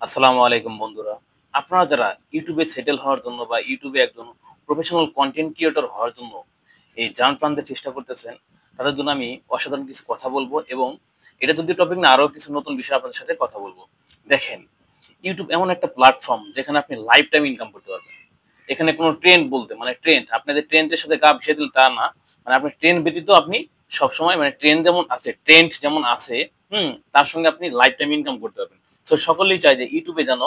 আসসালামু আলাইকুম বন্ধুরা। আপনারা যারা ইউটিউবে সেটেল হওয়ার জন্য বা ইউটিউবে একজন প্রফেশনাল কনটেন্ট ক্রিয়েটর হওয়ার জন্য এই জান প্রান্তে চেষ্টা করতেছেন, তাদের জন্য আমি অসাধারণ কিছু কথা বলবো এবং এটা যদি টপিক না আরো কিছু নতুন বিষয় আপনাদের সাথে কথা বলবো। দেখেন, ইউটিউব এমন একটা প্ল্যাটফর্ম যেখানে আপনি লাইফ টাইম ইনকাম করতে পারবেন। এখানে কোনো ট্রেন্ড বলতে মানে ট্রেন্ড আপনাদের ট্রেন্ডের সাথে গা ভিসিয়ে দিল তা না। মানে আপনি ট্রেন্ড ব্যতীত আপনি সবসময় মানে ট্রেন্ড যেমন আছে, তার সঙ্গে আপনি লাইফ টাইম ইনকাম করতে পারবেন। তো সকলেই চায় যে ইউটিউবে যেন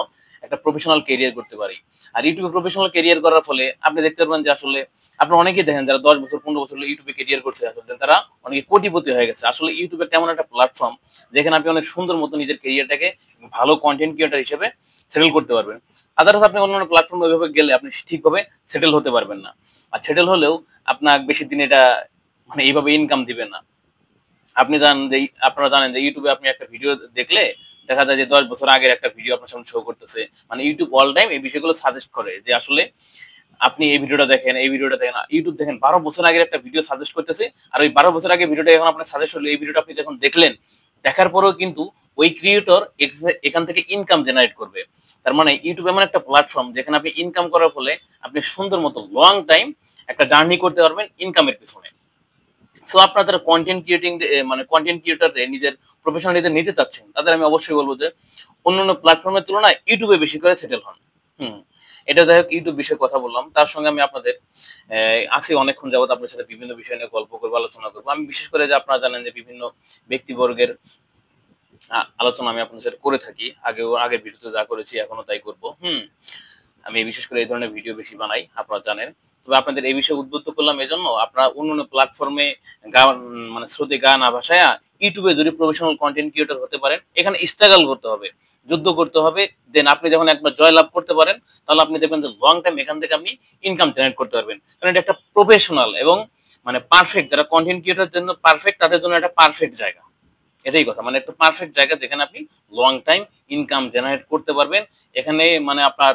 একটা প্রফেশনাল ক্যারিয়ার করতে পারি। আর ইউটিউবে প্রফেশনাল ক্যারিয়ার করার ফলে আপনি দেখতে পারবেন যে আসলে আপনারা অনেকেই দেখেন যারা ১০ বছর ১৫ বছর হলো ইউটিউবে ক্যারিয়ার করছে আসলে তারা অনেকে কোটিপতি হয়ে গেছে। আসলে ইউটিউব একটা এমন একটা প্ল্যাটফর্ম যেখানে আপনি অনেক সুন্দর মতো নিজের ক্যারিয়ারটাকে ভালো কনটেন্ট ক্রিয়েটর হিসেবে সেটেল করতে পারবেন। আদারস আপনি অন্যান্য প্ল্যাটফর্মে ওইভাবে গেলে আপনি ঠিকভাবে সেটেল হতে পারবেন না। আর সেটেল হলেও আপনার বেশি দিন এটা মানে এইভাবে ইনকাম দিবে না। আপনারা জানেন যে ইউটিউবে আপনি একটা ভিডিও দেখলে দেখা যায় যে ১০ বছর আগের একটা ভিডিও আপনার সামনে শো করতেছে। মানে ইউটিউব অল টাইম এই বিষয়গুলো সাজেস্ট করে যে আসলে আপনি এই ভিডিওটা দেখেন, এই ভিডিওটা দেখেন। ইউটিউব দেখেন ১২ বছর আগের একটা ভিডিও সাজেস্ট করতেছে। আর ওই ১২ বছর আগের ভিডিওটা এখন আপনার সাজেস্ট হলো, এই ভিডিওটা আপনি যখন দেখলেন, দেখার পরেও কিন্তু ওই ক্রিয়েটর এখান থেকে ইনকাম জেনারেট করবে। তার মানে ইউটিউব এমন একটা প্ল্যাটফর্ম যেখানে আপনি ইনকাম করার ফলে আপনি সুন্দর মতো লং টাইম একটা জার্নি করতে পারবেন ইনকামের পেছনে। সো আপনারা যারা মানে কনটেন্ট ক্রিয়েটর নিজের প্রফেশনালিতে নিতে চাচ্ছেন, তাদের আমি অবশ্যই বলবো যে অন্যান্য প্ল্যাটফর্মের তুলনায় ইউটিউবে বেশি করে সেটেল হন। হুম। এটা যাই হোক ইউটিউব বিষয়ে কথা বললাম। তার সঙ্গে আমি আপনাদের আছি অনেকক্ষণ যাবত আপনার সাথে বিভিন্ন বিষয় নিয়ে গল্প করবো, আলোচনা করবো। আমি বিশেষ করে যে আপনারা জানেন যে বিভিন্ন ব্যক্তিবর্গের আলোচনা আমি আপনাদের সাথে করে থাকি। আগের ভিডিওতে যা করেছি এখনো তাই করব। আমি বিশেষ করে এই ধরনের ভিডিও বেশি বানাই, আপনারা জানেন। তবে আপনাদের এই বিষয়ে উদ্বুদ্ধ করলাম এজন্য আপনারা অন্যান্য প্ল্যাটফর্মে গান মানে স্রোতে গা না ভাসায়া ইউটিউবে যদি প্রফেশনাল কনটেন্ট ক্রিয়েটর হতে পারেন, এখানে স্ট্রাগল করতে হবে, যুদ্ধ করতে হবে। দেন আপনি যখন একবার জয়লাভ করতে পারেন, তাহলে আপনি দেখবেন যে লং টাইম এখান থেকে আপনি ইনকাম জেনারেট করতে পারবেন। কারণ এটা একটা প্রফেশনাল এবং মানে পারফেক্ট, যারা কনটেন্ট ক্রিয়েটরের জন্য পারফেক্ট তাদের জন্য একটা পারফেক্ট জায়গা। এটাই কথা। মানে একটা পারফেক্ট জায়গা যেখানে আপনি লং টাইম ইনকাম জেনারেট করতে পারবেন। এখানে মানে আপনার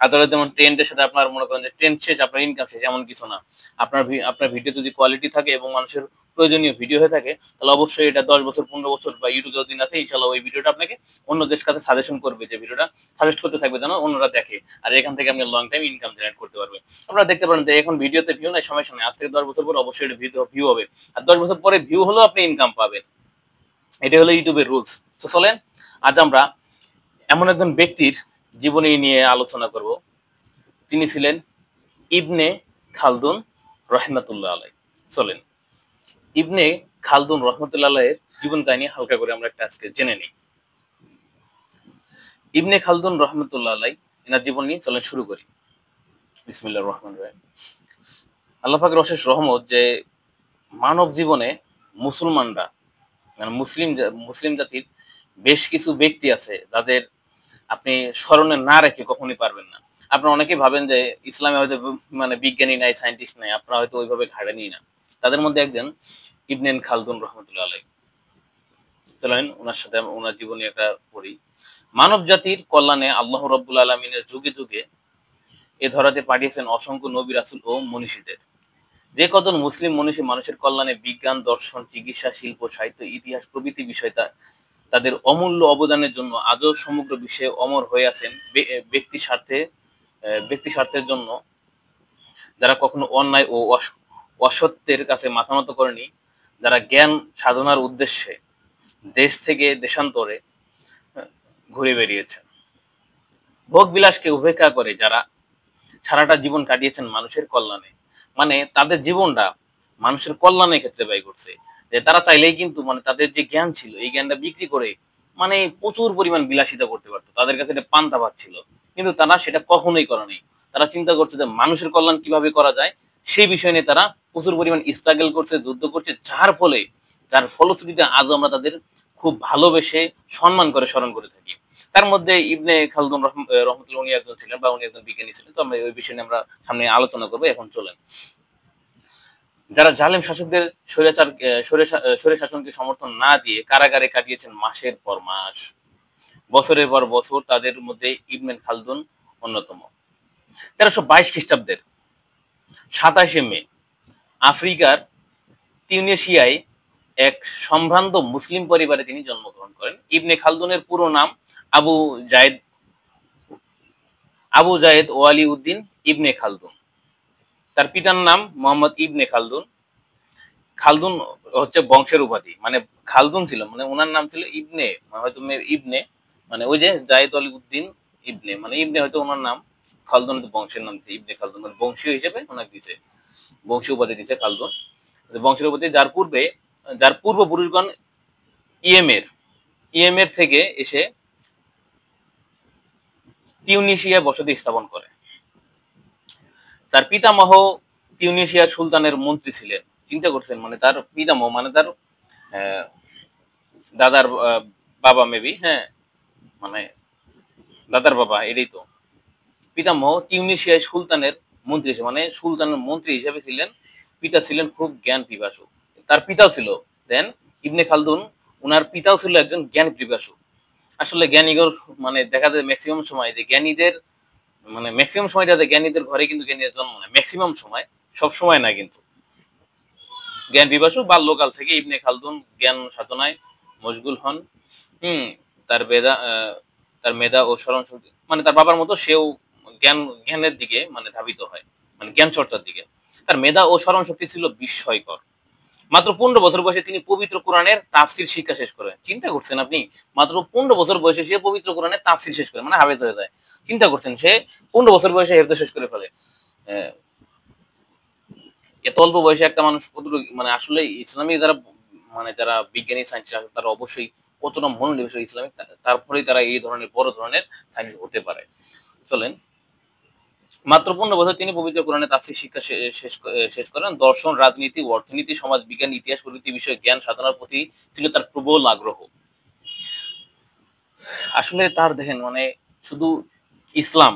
আদালত যেমন ট্রেন্ডের সাথে আপনার মনে করেন যে ট্রেন্ড শেষ আপনার ইনকাম শেষ এমন কিছু না। আপনার ভিডিও যদি কোয়ালিটি থাকে এবং মানুষের প্রয়োজনীয় ভিডিও হয়ে থাকে, তাহলে অবশ্যই এটা ১০ বছর ১৫ বছর বা ইউটিউব যতদিন আছে ইনশাআল্লাহ ওই ভিডিওটা আপনাকে অন্যদের কাছে সাজেশন করবে, যে ভিডিওটা সাজেস্ট করতে থাকবে যেন অন্যরা দেখে। আর এখান থেকে আপনি লং টাইম ইনকাম জেনারেট করতে পারবেন। আপনারা দেখতে পারেন যে এখন ভিডিওতে ভিউ নাই, সমস্যা নাই। আজ থেকে ১০ বছর পর অবশ্যই এটা ভিউ হবে। আর ১০ বছর পরে ভিউ হলেও আপনি ইনকাম পাবেন। এটাই হলো ইউটিউবের রুলস। তো চলেন আজ আমরা এমন একজন ব্যক্তির জীবনী নিয়ে আলোচনা করব। তিনি ছিলেন ইবনে খালদুন রহমাতুল্লাহ আলাই। চলেন ইবনে খালদুন রহমাতুল্লাহ আলাইয়ের জীবন কাহিনী হালকা করে আমরা একটা আজকে জেনে নিই। ইবনে খালদুন রহমাতুল্লাহ আলাই এনার জীবন নিয়ে চলেন শুরু করি। বিসমিল্লাহির রহমানির রহিম। আল্লাহ পাকের অশেষ রহমত যে মানব জীবনে মুসলমানরা মানে মুসলিম জাতির বেশ কিছু ব্যক্তি আছে যাদের আপনি স্মরণে না রেখে কখনোই পারবেন না। আপনারা অনেকেই ভাবেন যে ইসলামে হয়তো মানে বিজ্ঞানী নাই, সায়েন্টিস্ট নাই, আপনারা হয়তো ওইভাবে ঘাড়েনি না। তাদের মধ্যে একজন ইবনে খালদুন রহমতুল্লাহ আলাই। চলেন ওনার সাথে ওনার জীবনী একটা পড়ি। মানব জাতির কল্যাণে আল্লাহ রাব্বুল আলামিনের যুগে যুগে এ ধরাতে পাঠিয়েছেন অসংখ্য নবী রাসূল ও মনীষীদের। যে কজন মুসলিম মনীষী মানুষের কল্যাণে বিজ্ঞান, দর্শন, চিকিৎসা, শিল্প, সাহিত্য, ইতিহাস প্রভৃতি বিষয় তাদের অমূল্য অবদানের জন্য আজও সমগ্র বিশ্বে অমর হয়ে আছেন। ব্যক্তি স্বার্থের জন্য যারা কখনো অন্যায় ও অসত্যের কাছে মাথা নত করেনি, যারা জ্ঞান সাধনার উদ্দেশ্যে দেশ থেকে দেশান্তরে ঘুরে বেরিয়েছেন, ভোগ বিলাসকে উপেক্ষা করে যারা সারাটা জীবন কাটিয়েছেন মানুষের কল্যাণে। মানে তাদের জীবনটা মানুষের কল্যাণের ক্ষেত্রে ব্যয় করছে। যে তারা চাইলেই কিন্তু মানে তাদের যে জ্ঞান ছিল এই জ্ঞানটা বিক্রি করে মানে প্রচুর পরিমাণ বিলাসিতা করতে পারতো, তাদের কাছে এটা পান্তা ভাত ছিল। কিন্তু তারা সেটা কখনোই করেনি। তারা চিন্তা করছে যে মানুষের কল্যাণ কিভাবে করা যায় সেই বিষয় নিয়ে তারা প্রচুর পরিমাণ স্ট্রাগল করছে, যুদ্ধ করছে, যার ফলশ্রুতিতে আজও আমরা তাদের খুব ভালোবেসে সম্মান করে স্মরণ করে থাকি। তার মধ্যে ইবনে খালদুন রহমতুল্লাহ উনি একজন ছিলেন বা উনি একজন বিজ্ঞানী ছিলেন। তো আমরা ওই বিষয় নিয়ে আমরা সামনে আলোচনা করবো। এখন চলেন যারা জালেম শাসকদের স্বৈর শাসনকে সমর্থন না দিয়ে কারাগারে কাটিয়েছেন মাসের পর মাস, বছরের পর বছর, তাদের মধ্যে ইবনে খালদুন অন্যতম। ১৩২২ খ্রিস্টাব্দের ২৭শে মে আফ্রিকার তিউনিসিয়ায় এক সম্ভ্রান্ত মুসলিম পরিবারে তিনি জন্মগ্রহণ করেন। ইবনে খালদুনের পুরো নাম আবু জায়েদ আবু জায়েদ ওয়ালি উদ্দিন ইবনে খালদুন। তার পিতার নাম মোহাম্মদ ইবনে খালদুন। খালদুন হচ্ছে বংশের উপাধি, মানে খালদুন ছিল মানে ওনার নাম ছিল ইবনে, হয়তো ইবনে, মানে ওই যে জায়েদ আলী উদ্দিন ইবনে, মানে ইবনে হয়তো ওনার নাম, খালদুন হয়তো বংশের নাম দিচ্ছে, ইবনে খালদুন মানে বংশীয় হিসেবে ওনাকে দিছে, বংশীয় উপাধি দিছে খালদুন। বংশের উপাধি যার পূর্বপুরুষগণ ইয়েমের ইয়েমের থেকে এসে তিউনিসিয়ায় বসতি স্থাপন করে। তার পিতামহ তিউনিসিয়ার সুলতানের মন্ত্রী ছিলেন। চিন্তা করছেন, মানে তার পিতামহ মানে তার আহ, দাদার বাবা মেবি, হ্যাঁ, মানে দাদার বাবা, এটাই তো। পিতামহ তিউনিসিয়ায় সুলতানের মন্ত্রী হিসেবে, মানে সুলতানের মন্ত্রী হিসেবে ছিলেন। পিতা ছিলেন খুব জ্ঞান পিপাসু। তার পিতাও ছিল দেন ইবনে খালদুন, উনার পিতাও ছিল একজন জ্ঞান পিপাসু। আসলে জ্ঞানীগর, মানে দেখা যায় ম্যাক্সিমাম সময় যে জ্ঞানীদের, মানে ম্যাক্সিমাম সময় যাদের জ্ঞানীদের ঘরে কিন্তু জ্ঞানীদের জন্ম নেয়, ম্যাক্সিমাম সময়, সব সময় না কিন্তু। জ্ঞান পিপাসু বাল্যকাল থেকে ইবনে খালদুন জ্ঞান সাধনায় মশগুল হন। হুম। তার বেদা তার মেধা ও স্মরণ শক্তি, মানে তার বাবার মতো সেও জ্ঞানের দিকে মানে ধাবিত হয়, মানে জ্ঞান চর্চার দিকে। তার মেধা ও স্মরণ শক্তি ছিল বিস্ময়কর। মাত্র 15 বছর বয়সে তিনি পবিত্র কোরআনের তাফসির শিক্ষা শেষ করেন। চিন্তা করছেন আপনি, মাত্র 15 বছর বয়সে সে পবিত্র কোরআনের তাফসির শেষ করে, মানে হাফেজ হয়ে যায়। চিন্তা করছেন, সে 15 বছর বয়সে হেফজ শেষ করে ফেলে। আহ, এত অল্প বয়সে একটা মানুষ কতটুকু, মানে আসলে ইসলামী যারা, মানে যারা বিজ্ঞানী সায়েন্টিস্ট আছে তারা অবশ্যই কতটা মনোনিবেশ ইসলামিক, তারপরেই তারা এই ধরনের বড় ধরনের সায়েন্টিস্ট হতে পারে। চলেন, মাত্র 15 বছর তিনি পবিত্র কোরআনের তাফসীর শিক্ষা শেষ করেন। দর্শন, রাজনীতি, অর্থনীতি, সমাজ বিজ্ঞান, ইতিহাস, প্রভৃতি বিষয়ে জ্ঞান সাধনার প্রতি ছিল তার প্রবল আগ্রহ। আসলে তার দেখেন, মানে শুধু ইসলাম,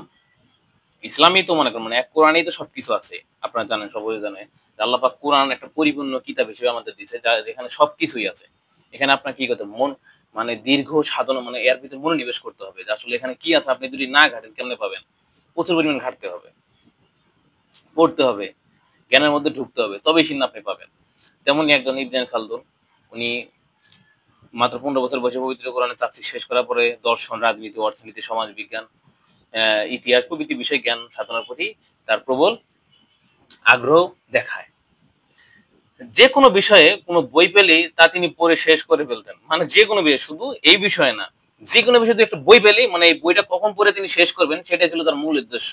ইসলামই তো মনে করেন, মানে এক কোরআনেই তো সবকিছু আছে। আপনারা জানেন, সবাই জানে যে আল্লাহ পাক কোরআন একটা পরিপূর্ণ কিতাব হিসেবে আমাদের দিয়েছে, যেখানে সবকিছুই আছে। এখানে আপনার কি করতে মন, মানে দীর্ঘ সাধনা, মানে এর ভিতরে মনোনিবেশ করতে হবে যে আসলে এখানে কি আছে। আপনি যদি না ঘাটেন কেমনে পাবেন? প্রচুর পরিমাণ ঘাটতে হবে, পড়তে হবে, জ্ঞানের মধ্যে ঢুকতে হবে, তবেই সিন্না আপনি পাবেন। তেমনই একজন ইবনে খালদুন, উনি মাত্র 15 বছর বয়সে পবিত্র কোরআনের তাফসীর শেষ করার পরে দর্শন, রাজনীতি, অর্থনীতি, সমাজ বিজ্ঞান, ইতিহাস প্রভৃতি বিষয়ে জ্ঞান সাধনার প্রতি তার প্রবল আগ্রহ দেখায়। যে কোনো বিষয়ে কোনো বই পেলেই তা তিনি পড়ে শেষ করে ফেলতেন, মানে যে কোনো বিষয়, শুধু এই বিষয়ে না, যে কোনো বিষয়ে একটা বই পেলেই, মানে এই বইটা কখন পড়ে তিনি শেষ করবেন সেটাই ছিল তার মূল উদ্দেশ্য।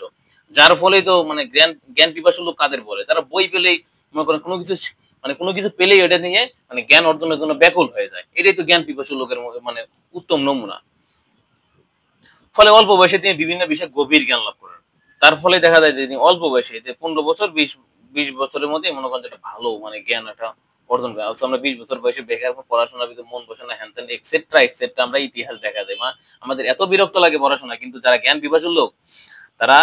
যার ফলেই তো, মানে জ্ঞান জ্ঞান পিপাসু লোক কাদের বলে? তারা বই পেলেই, মনে করেন কোনো কিছু, মানে কোনো কিছু পেলেই এটা নিয়ে মানে জ্ঞান অর্জনের জন্য ব্যাকুল হয়ে যায়। এটাই তো জ্ঞান পিপাসু লোকের মানে উত্তম নমুনা। ফলে অল্প বয়সে তিনি বিভিন্ন বিষয়ে গভীর জ্ঞান লাভ করেন। তার ফলে দেখা যায় যে তিনি অল্প বয়সে, যে 15 বছর, 20 বছরের মধ্যে মনে করেন একটা ভালো মানে জ্ঞান একটা অর্জন করে। অথচ আমরা 20 বছর বয়সে বেকার, পড়াশোনার ভিতরে মন বসে না, হ্যান ত্যান এক্সেট্রা এক্সেট্রা, আমরা ইতিহাস দেখা যায় আমাদের এত বিরক্ত লাগে পড়াশোনা। কিন্তু যারা জ্ঞান পিপাসু লোক, তারা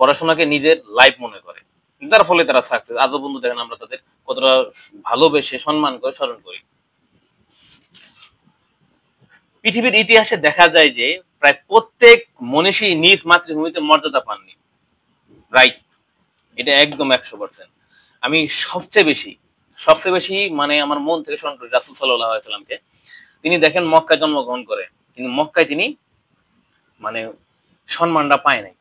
পড়াশোনাকে নিজের লাইফ মনে করে, যার ফলে তারা সাকসেস। আজও বন্ধু দেখেন আমরা তাদের কতটা ভালোবেসে সম্মান করে স্মরণ করি। পৃথিবীর ইতিহাসে দেখা যায় যে প্রায় প্রত্যেক মনীষী নিজ মাতৃভূমিতে মর্যাদা পাননি। রাইট, এটা একদম 100%। আমি সবচেয়ে বেশি মানে আমার মন থেকে স্মরণ করি রাসূল সাল্লাল্লাহু আলাইহি ওয়াসাল্লামকে। তিনি দেখেন মক্কায় জন্মগ্রহণ করে, কিন্তু মক্কায় তিনি মানে সম্মানটা পায় নাই।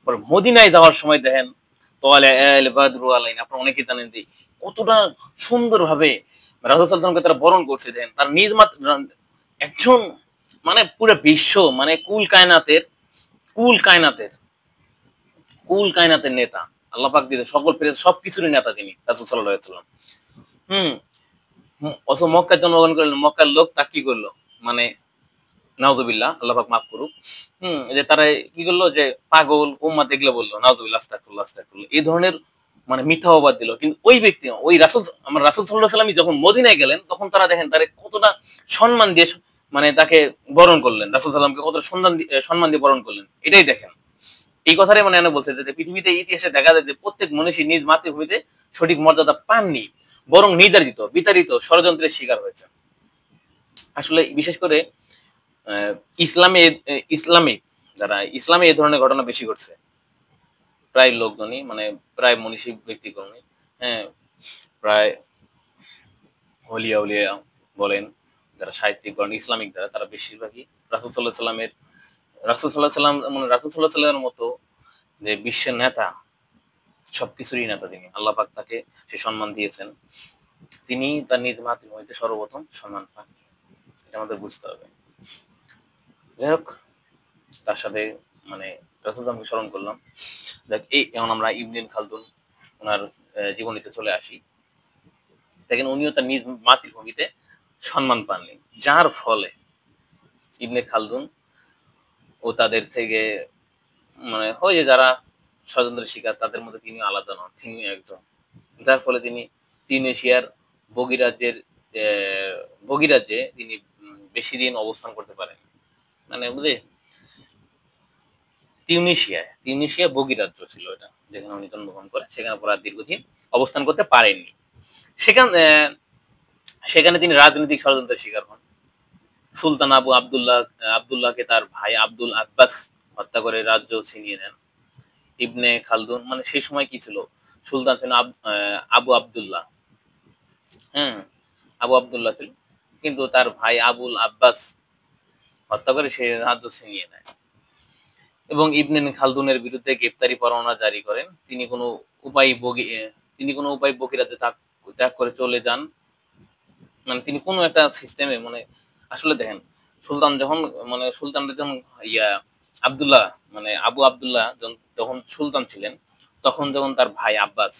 পরে মদিনায় যাওয়ার সময় দেখেন তোয়ালে আল বাদরু আলাইনা, আপনারা অনেকেই জানেন যে কতটা সুন্দরভাবে রাসূল সাল্লাল্লাহু আলাইহি ওয়াসাল্লামকে তারা বরণ করছে। দেখেন তার নিজ একজন, মানে পুরো বিশ্ব, মানে কুল কায়নাতের কুল কায়নাতের নেতা, আল্লাহ পাক দিয়েছে সকল ফেরেশতা সবকিছুরই নেতা তিনি রাসূল সাল্লাল্লাহু আলাইহি ওয়াসাল্লাম। হুম। অথচ মক্কায় জন্মগ্রহণ করলেন, মক্কার লোক তা কি করলো, মানে নাউজুবিল্লাহ, আল্লাহ পাক মাফ করুক। যে তারা কি করলো, যে পাগল উম্মাদ এগুলো বললো, নাউজুবিল্লাহ, আস্তাগফিরুল্লাহ আস্তাগফিরুল্লাহ, এই ধরনের মানে মিথ্যা অপবাদ দিল। কিন্তু ওই ব্যক্তি, ওই রাসূল, আমার রাসূল সাল্লাল্লাহু আলাইহি ওয়াসাল্লাম যখন মদিনায় গেলেন, তখন তারা দেখেন তারে কতটা সম্মান দিয়ে মানে তাকে বরণ করলেন। রাসূল সাল্লাল্লাহু আলাইহি ওয়াসাল্লামকে কতটা সম্মান দিয়ে বরণ করলেন, এটাই দেখেন। এই কথাটাই মানে এনে বলছে যে পৃথিবীতে ইতিহাসে দেখা যায় যে প্রত্যেক মনীষী নিজ মাতৃভূমিতে সঠিক মর্যাদা পাননি, বরং নির্যাতিত, বিতাড়িত, ষড়যন্ত্রের শিকার হয়েছে। আসলে বিশেষ করে আহ, ইসলামে ইসলামে ইসলামে এই ধরনের ঘটনা বেশি ঘটছে। প্রায় লোকজনই, মানে প্রায় মনীষী ব্যক্তিগণই, হ্যাঁ, প্রায় হলিয়া উলিয়া বলেন, যারা সাহিত্যিক বলেন, ইসলামিক যারা, তারা বেশিরভাগই রাসূল সাল্লাল্লাহু আলাইহি সাল্লামের রাসূল সাল্লাল্লাহু আলাইহি ওয়াসাল্লাম মানে রাসূল সাল্লাল্লাহু আলাইহি ওয়াসাল্লামের মতো যে বিশ্বের নেতা, সবকিছুরই নেতা তিনি। আল্লাহ পাক তাকে সে সম্মান দিয়েছেন। তিনি তার নিজ মাতৃভূমিতে সর্বপ্রথম সম্মান পান। এটা আমাদের বুঝতে হবে। যাই হোক, তার সাথে মানে রাসূল সাল্লাল্লাহু স্মরণ করলাম। দেখ এখন আমরা ইবনে খালদুন উনার জীবনীতে চলে আসি। দেখেন উনিও তার নিজ মাতৃভূমিতে সম্মান পাননি। যার ফলে ইবনে খালদুন ও তাদের থেকে মানে ওই যে যারা ষড়যন্ত্রের শিকার তাদের মধ্যে তিনি আলাদা নন। তিনি একজন। যার ফলে তিনি তিউনিসিয়ার বগিরাজ্যের অ্যা বগিরাজ্যে তিনি বেশিদিন অবস্থান করতে পারেননি। মানে বুঝলি? তিউনিসিয়া বগিরাজ্য ছিল এটা। যেখানে উনি জন্মগ্রহণ করেন। সেখানে পরে আর দীর্ঘদিন অবস্থান করতে পারেননি। সেখান সেখানে তিনি রাজনৈতিক ষড়যন্ত্রের শিকার হন। সুলতান আবদুল্লাহকে তার ভাই আব্দুল আব্বাস হত্যা করে রাজ্য ছিনিয়ে নেন। ইবনে খালদুন মানে সেই সময় কি ছিল? সুলতান ছিলেন আবু আব্দুল্লাহ। হ্যাঁ? আবু আব্দুল্লাহ ছিল। কিন্তু তার ভাই আবুল আব্বাস হত্যা করে সে রাজ্য ছিনিয়ে নেয়। এবং ইবনে খালদুনের বিরুদ্ধে গ্রেপ্তারি পরোয়ানা জারি করেন। তিনি কোনো উপায় বগিরাজ্যে ত্যাগ করে চলে যান। মানে তিনি কোনো একটা সিস্টেমে মানে আসলে দেখেন সুলতানরা যখন ইয়া আব্দুল্লাহ মানে আবু আব্দুল্লাহ যখন সুলতান ছিলেন, তখন যখন তার ভাই আব্বাস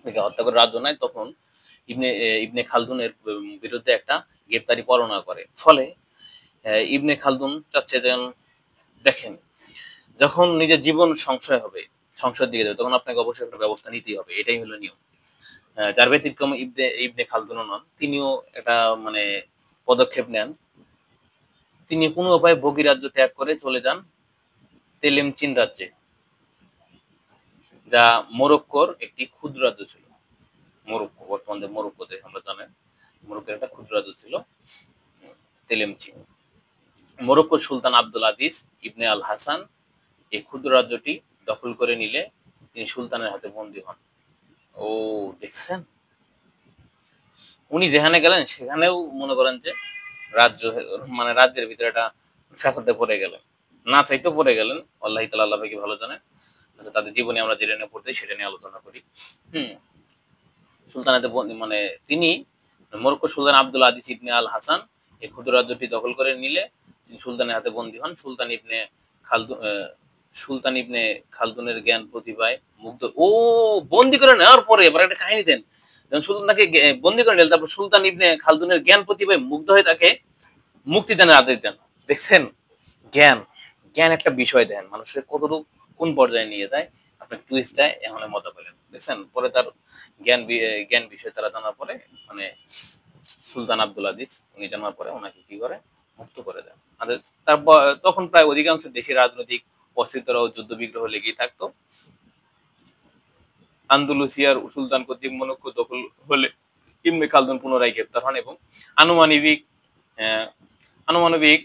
তাকে হত্যা করে রাজ্য নেয়, তখন ইবনে খালদুনের বিরুদ্ধে একটা গ্রেপ্তারি পরোয়ানা করে। ফলে ইবনে খালদুন চাচ্ছে যেন দেখেন যখন নিজের জীবন সংশয় হবে, সংশয়ের দিকে যাবে তখন আপনাকে অবশ্যই একটা ব্যবস্থা নিতেই হবে। এটাই হলো নিয়ম। যার ব্যতিক্রম ইবনে খালদুনও নন। তিনিও একটা মানে পদক্ষেপ নেন। তিনি কোনো উপায়ে বগিরাজ্য ত্যাগ করে চলে যান তেলেমচিন রাজ্যে, যা মরক্কোর একটি ক্ষুদ্র রাজ্য ছিল। মরক্কো, বর্তমান যে মরক্কো দেশ আমরা জানেন, মরক্কোর একটা ক্ষুদ্র রাজ্য ছিল তেলেমচিন। মরক্কোর সুলতান আব্দুল আজিজ ইবনে আল হাসান এই ক্ষুদ্র রাজ্যটি দখল করে নিলে তিনি সুলতানের হাতে বন্দী হন। ও দেখছেন? উনি যেখানে গেলেন সেখানেও মনে করেন যে রাজ্য মানে রাজ্যের ভিতরে একটা ফ্যাসাদে পড়ে গেলেন। না চাইতেও পড়ে গেলেন। আল্লাহ তাআলা আল্লাহ পাকই ভালো জানেন। আচ্ছা তাদের জীবনী আমরা যেটা নিয়ে পড়তে সেটা নিয়ে আলোচনা করি। হুম। সুলতানাতে মানে তিনি মরক্কোর সুলতান আব্দুল আজিজ ইবনে আল হাসান এই ক্ষুদ্র রাজ্যটি দখল করে নিলে তিনি সুলতানের হাতে বন্দী হন। খালদুন সুলতান ইবনে খালদুনের জ্ঞান প্রতিভায় মুগ্ধ বন্দী করে নেওয়ার পরে এবার একটা কাহিনী দেন। যখন সুলতান তাকে বন্দী করে নিলেন তারপর সুলতান ইবনে খালদুনের জ্ঞান প্রতিভায় মুগ্ধ হয়ে তাকে মুক্তিদানের আদেশ দেন। দেখছেন? জ্ঞান, জ্ঞান একটা বিষয় দেন। মানুষের কতটুকু কোন পর্যায়ে নিয়ে যায়, আপনার টুইস্টটায় এখন মজা পেলেন। দেখছেন? পরে তার জ্ঞান বিষয় তারা জানার পরে মানে সুলতান আব্দুল আজিজ উনি জানার পরে ওনাকে কি করে? মুক্ত করে দেন। আর তখন প্রায় অধিকাংশ দেশের রাজনৈতিক অস্থিরতা ও যুদ্ধ-বিগ্রহ লেগেই থাকতো। আন্দালুসিয়ার সুলতান কর্তৃক মরক্কো দখল হলে ইবনে খালদুন পুনরায় গ্রেপ্তার হন এবং আনুমানিক আহ, আনুমানবিক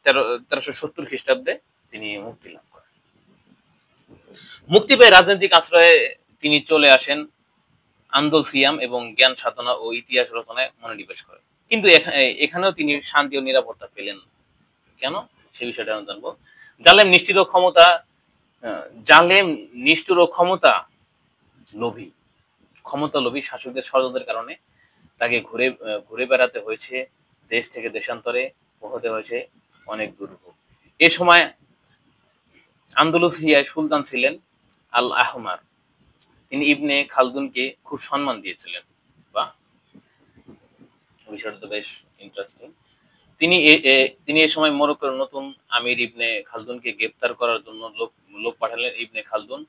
1370 খ্রিস্টাব্দে তিনি মুক্তি লাভ করেন। মুক্তি পেয়ে রাজনৈতিক আশ্রয়ে তিনি চলে আসেন আন্দোলসিয়াম এবং জ্ঞান সাধনা ও ইতিহাস রচনায় মনোনিবেশ করেন। কিন্তু এখানেও তিনি শান্তি ও নিরাপত্তা পেলেন না। কেন? সে বিষয়টা আমি জানবো। জালেম নিষ্ঠুর ও ক্ষমতা জালেম নিষ্ঠুর ও লোভী ক্ষমতা লোভী শাসকদের ষড়যন্ত্রের কারণে তাকে ঘুরে বেড়াতে হয়েছে দেশ থেকে দেশান্তরে, পোহাতে হয়েছে অনেক দুর্ভোগ। এ সময় আন্দালুসিয়ায় সুলতান ছিলেন আল আহমার। তিনি ইবনে খালদুনকে খুব সম্মান দিয়েছিলেন। বাহ! বিষয়টা তো বেশ ইন্টারেস্টিং। তিনি এ সময় মরক্কোর নতুন আমির ইবনে খালদুনকে গ্রেপ্তার করার জন্য লোক পাঠালেন। ইবনে খালদুন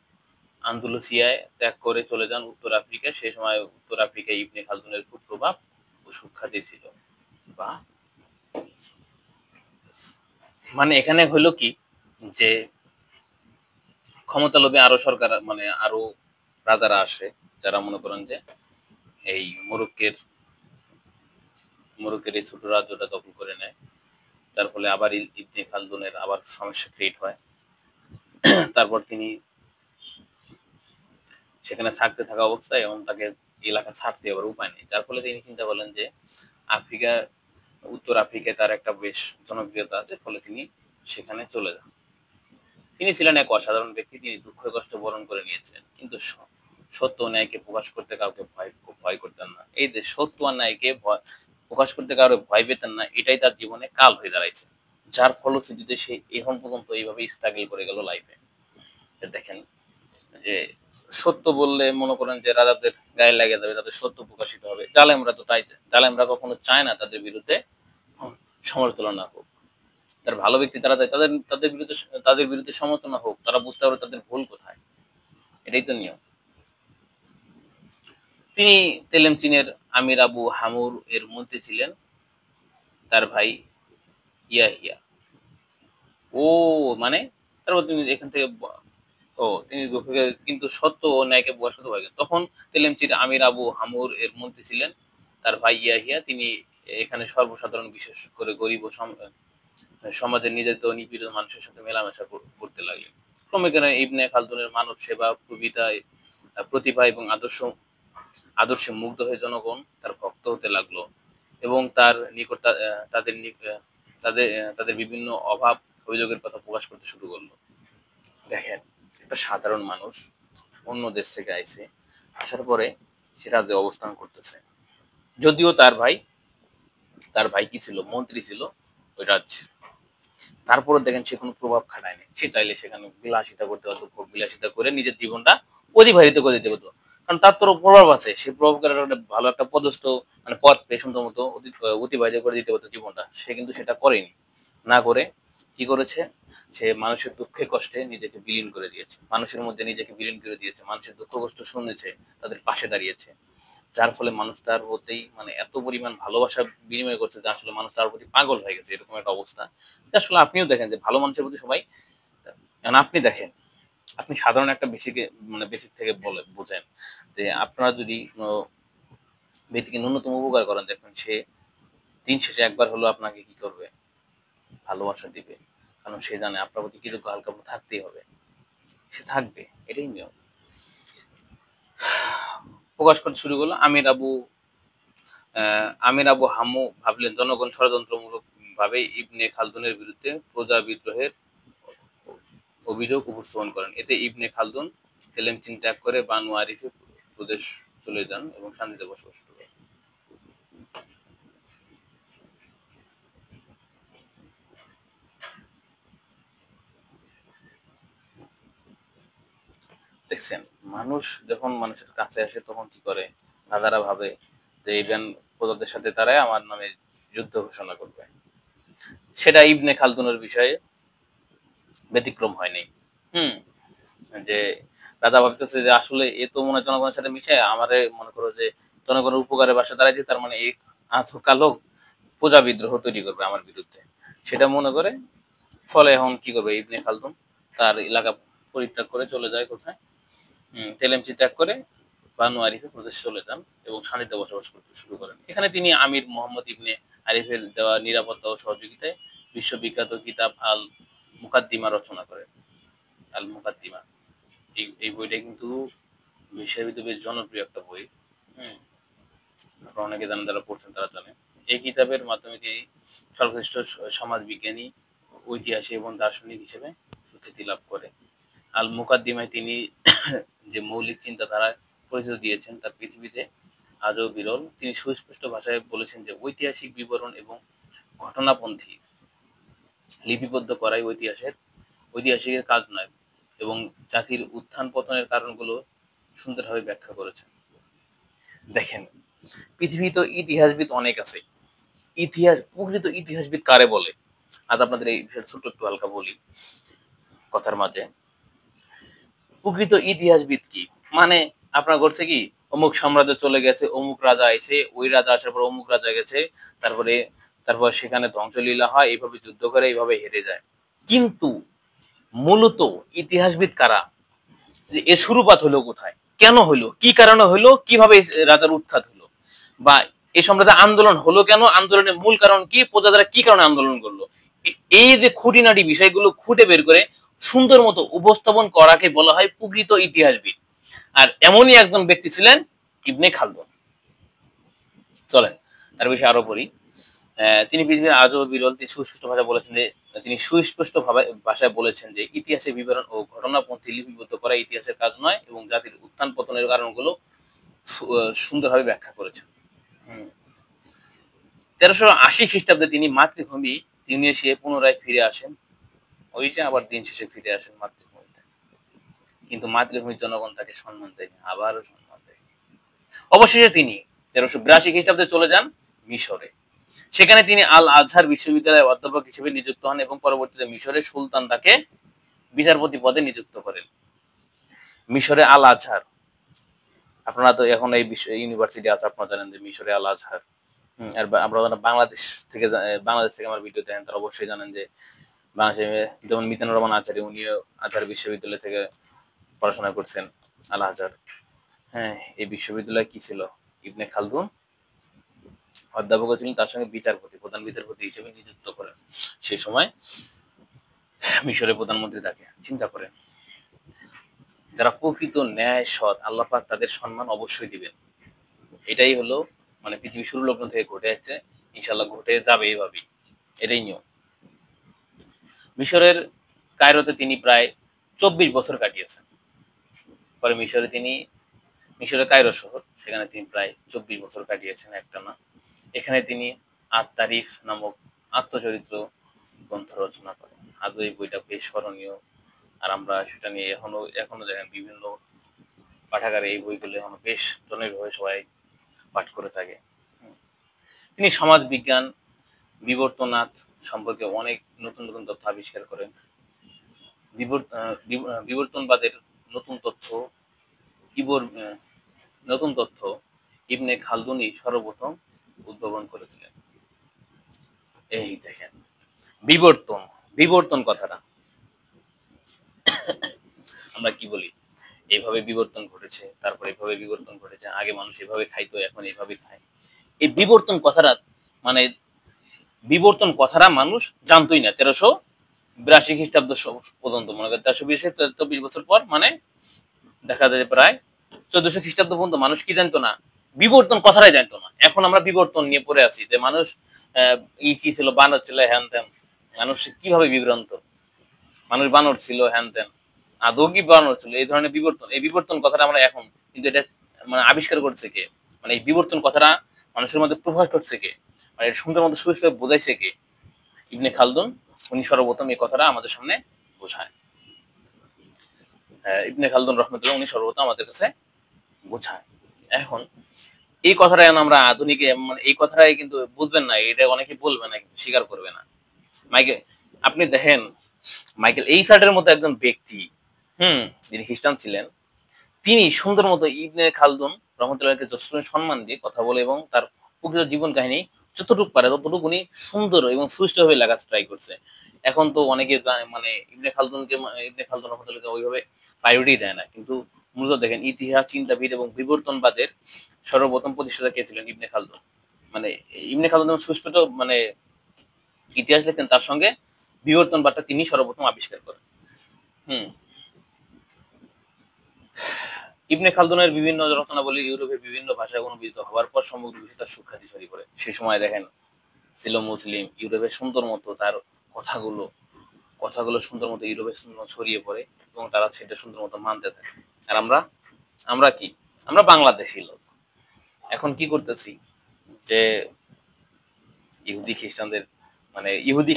আন্দালুসিয়ায় ত্যাগ করে চলে যান উত্তর আফ্রিকায়। সে সময় উত্তর আফ্রিকায় ইবনে খালদুনের খুব প্রভাব ও সুখ্যাতি ছিল। বাহ! মানে এখানে হইলো কি যে ক্ষমতালোভী আরো সরকার মানে আরো রাজারা আসে যারা মনে করেন যে এই মরক্কোর এই ছোট রাজ্যটা দখল করে নেয়। তার ফলে আবার ইবনে খালদুনের আবার সমস্যা ক্রিয়েট হয়। তারপর তিনি সেখানে থাকা অবস্থায় এবং তাকে এলাকা ছাড়তে আবার উপায় নেই। যার ফলে তিনি চিন্তা করলেন যে আফ্রিকা উত্তর আফ্রিকায় তার একটা বেশ জনপ্রিয়তা আছে। ফলে তিনি সেখানে চলে যান। তিনি ছিলেন এক অসাধারণ ব্যক্তি। তিনি দুঃখ কষ্ট বরণ করে নিয়েছিলেন। কিন্তু সত্য ও ন্যায়কে প্রকাশ করতে কাউকে ভয় করতেন না। এই যে সত্য আর ন্যায়কে প্রকাশ করতে কারো ভয় পেতেন না, এটাই তার জীবনে কাল হয়ে দাঁড়াইছে। যার ফলশ্রুতিতে সে এখন পর্যন্ত এইভাবে স্ট্রাগল করে গেল লাইফে। দেখেন যে সত্য বললে মনে করেন যে রাজাদের গায়ে লেগে যাবে, তাদের সত্য প্রকাশিত হবে। জালেমরা তো তাই, জালেমরা কখনো চায় না তাদের বিরুদ্ধে সমালোচনা হোক। তার ভালো ব্যক্তি তারা চায় তাদের বিরুদ্ধে সমালোচনা হোক। তারা বুঝতে পারবে তাদের ভুল কোথায়। এটাই তো নিয়ম। তিনি তেলেমচিনের আমির আবু হামুর এর মধ্যে ছিলেন তার ভাই ইয়াহিয়া। ও মানে তারপর তিনি এখান থেকে তিনি কিন্তু সত্য ও ন্যায়কে প্রকাশ করতে পারেন। তখন তেলেমচির আমির আবু হামুর এর মধ্যে ছিলেন তার ভাই ইয়াহিয়া। তিনি এখানে সর্বসাধারণ বিশেষ করে গরিব ও সমাজের নির্যাতিত ও নিপীড়িত মানুষের সাথে মেলামেশা করতে লাগলেন। ক্রমে ইবনে খালদুনের মানব সেবা, প্রতিভা এবং আদর্শে মুগ্ধ হয়ে জনগণ তার ভক্ত হতে লাগলো এবং তার নিকট তাদের বিভিন্ন অভাব অভিযোগের কথা প্রকাশ করতে শুরু করলো। দেখেন একটা সাধারণ মানুষ অন্য দেশ থেকে আইছে, আসার পরে সে রাজ্যে অবস্থান করতেছে। যদিও তার ভাই কি ছিল, মন্ত্রী ছিল ওই রাজ্যের। তারপরে দেখেন সে কোনো প্রভাব খাটায়নি। সে চাইলে সেখানে বিলাসিতা করতে পারতো, ভোগ বিলাসিতা করে নিজের জীবনটা অতিবাহিত করে দিতে পারতো। কারণ তার তো প্রভাব আছে। সে প্রভাব করে একটা ভালো একটা পদস্থ পদ পেয়ে সুন্দর মতো অতিবাহিত করে দিতে পারতো জীবনটা। সে কিন্তু সেটা করেনি। না করে কি করেছে? সে মানুষের দুঃখে কষ্টে নিজেকে বিলীন করে দিয়েছে। মানুষের মধ্যে নিজেকে বিলীন করে দিয়েছে। মানুষের দুঃখ কষ্ট শুনেছে, তাদের পাশে দাঁড়িয়েছে। যার ফলে মানুষ তার প্রতি এত পরিমাণ ভালোবাসা বিনিময় করছে যে আসলে মানুষ তার প্রতি পাগল হয়ে গেছে, এরকম একটা অবস্থা। আসলে আপনিও দেখেন যে ভালো মানুষের প্রতি সবাই, আপনি দেখেন, আপনি সাধারণ একটা বেসিক থেকে বোঝেন যে আপনারা যদি ব্যক্তিকে ন্যূনতম উপকার করেন, দেখবেন সে দিন শেষে একবার হলো আপনাকে কি করবে, ভালোবাসা দিবে। কারণ সে জানে আপনার প্রতি কৃতজ্ঞ হালকা থাকতেই হবে, সে থাকবে, এটাই নিয়ম। প্রকাশ করতে শুরু করলো। আমির আবু হামু ভাবলেন জনগণ ষড়যন্ত্রমূলক ভাবে ইবনে খালদুনের বিরুদ্ধে প্রজা বিদ্রোহের অভিযোগ উপস্থাপন করেন। এতে ইবনে খালদুন তেলেমচিন ত্যাগ করে বানু আরিফে প্রদেশ চলে যান এবং শান্তিতে বসবাস শুরু করেন। দেখছেন, মানুষ যখন মানুষের কাছে আসে তখন কি করে, রাজারা ভাবে যে ইভেন প্রজাদের সাথে তারাই আমার নামে যুদ্ধ ঘোষণা করবে। সেটা ইবনে খালদুনের বিষয়ে ব্যতিক্রম হয়নি। হুম যে রাজা ভাবতেছে যে আসলে এ তো মনে হয় জনগণের সাথে মিশে আমারে মনে করো যে জনগণের উপকারে বাসা দাঁড়াইছে, তার মানে এই আধকা লোক প্রজা বিদ্রোহ তৈরি করবে আমার বিরুদ্ধে, সেটা মনে করে। ফলে এখন কি করবে ইবনে খালদুন, তার এলাকা পরিত্যাগ করে চলে যায় কোথায়, তেলেমচি ত্যাগ করে বানু আরিফে প্রদেশে চলে যান এবং শান্তিতে বসবাস করতে শুরু করেন। এখানে তিনি আমির মোহাম্মদ ইবনে আরিফের দেওয়া নিরাপত্তা ও সহযোগিতায় বিশ্ববিখ্যাত কিতাব আল মুকাদ্দিমা রচনা করেন। আল মুকাদ্দিমা এই বইটা কিন্তু বিশ্বের ভিতরে বেশ জনপ্রিয় একটা বই। হুম আপনারা অনেকে জানেন, যারা পড়ছেন তারা জানেন। এই কিতাবের মাধ্যমে তিনি সর্বশ্রেষ্ঠ সমাজ বিজ্ঞানী, ঐতিহাসিক এবং দার্শনিক হিসেবে সুখ্যাতি লাভ করে। আল মুকাদ্দিমায় তিনি যে মৌলিক চিন্তাধারায় পরিচিত দিয়েছেন তা পৃথিবীতে আজও বিরল। তিনি সুস্পষ্ট ভাষায় বলেছেন যে ঐতিহাসিক বিবরণ এবং ঘটনাপন্থী লিপিবদ্ধ করাই ঐতিহাসিকের কাজ নয়, এবং জাতির উত্থান পতনের কারণগুলো সুন্দরভাবে ব্যাখ্যা করেছেন। দেখেন, পৃথিবীতে তো ইতিহাসবিদ অনেক আছে। প্রকৃত ইতিহাসবিদ কারে বলে? আজ আপনাদের এই বিষয়ে ছোট্ট একটু হালকা বলি কথার মাঝে। প্রকৃত ইতিহাসবিদ কি মানে, আপনার ঘটছে কি, অমুক সাম্রাজ্য চলে গেছে, অমুক রাজা আইছে, ওই রাজা আসার পর অমুক রাজা গেছে, তারপরে তারপর সেখানে ধ্বংসলীলা হয়, এইভাবে যুদ্ধ করে এইভাবে হেরে যায়। কিন্তু মূলত ইতিহাসবিদ কারা? যে এর শুরুপাত হলো কোথায়, কেন হলো, কি কারণে হলো, কিভাবে রাজার উৎখাত হলো, বা এই সম্রাটের আন্দোলন হলো কেন, আন্দোলনের মূল কারণ কি, প্রজারা কি কারণে আন্দোলন করলো, এই যে খুঁটিনাটি বিষয়গুলো খুঁটে বের করে সুন্দর মতো উপস্থাপন করাকে বলা হয় প্রকৃত ইতিহাসবিদ। আর এমনই একজন ব্যক্তি ছিলেন ইবনে খালদুন। চলেন তার বিষয়ে আরো পড়ি। তিনি পৃথিবীর আজও বিরল তিনি সুস্পষ্ট ভাষায় বলেছেন যে তিনি সুস্পষ্ট ভাষায় বলেছেন যে ইতিহাসের বিবরণ ও ঘটনাপন্থী লিপিবদ্ধ করা ইতিহাসের কাজ নয় এবং জাতির উত্থান পতনের কারণগুলো সুন্দরভাবে ব্যাখ্যা করেছেন। হুম। 1380 খ্রিস্টাব্দে তিনি মাতৃভূমি তিউনিসিয়ায় পুনরায় ফিরে আসেন। ওই যে আবার দিন শেষে ফিরে আসেন মাতৃভূমিতে। কিন্তু মাতৃভূমির জনগণ তাকে সম্মান দেয়নি, আবারও সম্মান দেয়নি। অবশেষে তিনি 1382 খ্রিস্টাব্দে চলে যান মিশরে। সেখানে তিনি আল আজহার বিশ্ববিদ্যালয়ের অধ্যাপক হিসেবে নিযুক্ত হন এবং পরবর্তীতে মিশরের সুলতান তাকে বিচারপতি পদে নিযুক্ত করেন। মিশরে আল আজহার, আপনারা তো এখন এই ইউনিভার্সিটি আছে, আপনারা জানেন যে মিশরে আল আজহার। আর আপনারা বাংলাদেশ থেকে আমার ভিডিও দেখেন তারা অবশ্যই জানেন যে বাংলাদেশে যেমন মিজানুর রহমান আজহারি, উনিও আজহার বিশ্ববিদ্যালয় থেকে পড়াশোনা করছেন, আল আজহার। হ্যাঁ, এই বিশ্ববিদ্যালয় কি ছিল? ইবনে খালদুন অধ্যাপক ছিলেন, তার সঙ্গে প্রধান বিচারপতি হিসেবে নিযুক্ত করেন। সেই সময় মিশরের প্রধানমন্ত্রী তাকে। চিন্তা করেন, যারা প্রকৃত ন্যায় সৎ, আল্লাহ পাক তাদের সম্মান অবশ্যই দিবেন। এটাই হলো মানে পৃথিবী শুরু লগ্ন থেকে ঘটে আসছে, ইনশাল্লাহ ঘটে যাবে এইভাবেই, এটাই নিয়ম। মিশরের কায়রোতে তিনি প্রায় 24 বছর কাটিয়েছেন। পরে মিশরের কায়রো শহর, সেখানে তিনি প্রায় 24 বছর কাটিয়েছেন একটানা। এখানে তিনি আত-তারিফ নামক আত্মচরিত্র গ্রন্থ রচনা করেন। আদৌ এই বইটা বেশ স্মরণীয়। আর আমরা সেটা নিয়ে এখনো দেখেন বিভিন্ন পাঠাগারে এই বইগুলো এখনো বেশ জনপ্রিয়ভাবে সবাই পাঠ করে থাকে। তিনি সমাজ বিজ্ঞান বিবর্তনাথ সম্পর্কে অনেক নতুন নতুন তথ্য আবিষ্কার করেন। বিবর্তনবাদের নতুন তথ্য ইবনে খালদুনই সর্বপ্রথম উদ্ভাবন করেছিলেন। এই দেখেন, বিবর্তন কথাটা আমরা কি বলি, এইভাবে বিবর্তন ঘটেছে, তারপর এইভাবে বিবর্তন ঘটেছে, আগে মানুষ এভাবে খাইতো, এখন এইভাবে খায়। এই মানে বিবর্তন কথাটা মানুষ জানতোই না 1382 খ্রিস্টাব্দ পর্যন্ত, মনে করেন 1320 বছর পর, মানে দেখা যায় প্রায় 1400 খ্রিস্টাব্দ পর্যন্ত মানুষ কি জানতো না, বিবর্তন কথাটাই জানতো না। এখন আমরা বিবর্তন নিয়ে পড়ে আছি যে মানুষ কি ছিল, বানর ছিল, হ্যান ত্যান। মানুষ কিভাবে বিভ্রান্ত, মানুষ বানর ছিল, হ্যান ত্যান, আদৌ কি বানর ছিল, এই ধরনের এই বিবর্তন কথাটা আমরা এখন কিন্তু এটা মানে আবিষ্কার করছে কে, মানে এই বিবর্তন কথাটা মানুষের মধ্যে প্রকাশ করছে কে, মানে এটা সুন্দর মতো সুস্পষ্ট বোঝাইছে কে? ইবনে খালদুন। উনি সর্বপ্রথম এই কথাটা আমাদের সামনে বোঝায়। ইবনে খালদুন রহমতুল্লাহ, উনি সর্বপ্রথম আমাদের কাছে বোঝায়। এখন এই কথাটা আমরা আধুনিকে, মানে এই কথাটাই কিন্তু বুঝবেন না, এটা অনেকে বলবে না, কিন্তু স্বীকার করবে না। আপনি দেখেন মাইকেল এইসার্টের মতো একজন ব্যক্তি, যিনি খ্রিস্টান ছিলেন, তিনি সুন্দর মতো ইবনে খালদুন রহমতুল্লাহকে যথেষ্ট সম্মান দিয়ে কথা বলে এবং তার প্রকৃত জীবন কাহিনী যতটুকু পারে ততটুকু উনি সুন্দর এবং সুষ্ঠুভাবে লেখার ট্রাই করছে। এখন তো অনেকে মানে ইবনে খালদুন রহমতুল্লাহকে ওইভাবে প্রায়োরিটি দেয় না, কিন্তু মূলত দেখেন ইতিহাস, চিন্তাবিদ এবং বিবর্তনবাদের সর্বপ্রথম প্রতিষ্ঠাতা কে ছিলেন? ইবনে খালদুন। মানে ইবনে খালদুন সুস্পষ্ট মানে ইতিহাস লিখতেন, তার সঙ্গে বিবর্তনবাদটা তিনি সর্বপ্রথম আবিষ্কার করেন। ইবনে খালদুনের বিভিন্ন রচনাবলী ইউরোপের বিভিন্ন ভাষায় অনুদিত হওয়ার পর সমগ্র বিশ্বে তার সুখ্যাতি ছড়িয়ে পড়ে। সেই সময় দেখেন ছিল মুসলিম, ইউরোপের সুন্দর মতো তার কথাগুলো সুন্দর মতো ইউরোপের ছড়িয়ে পড়ে এবং তারা সেটা সুন্দর মতো মানতে থাকে। আর আমরা কি, আমরা বাংলাদেশি লোক এখন কি করতেছি যে ইহুদি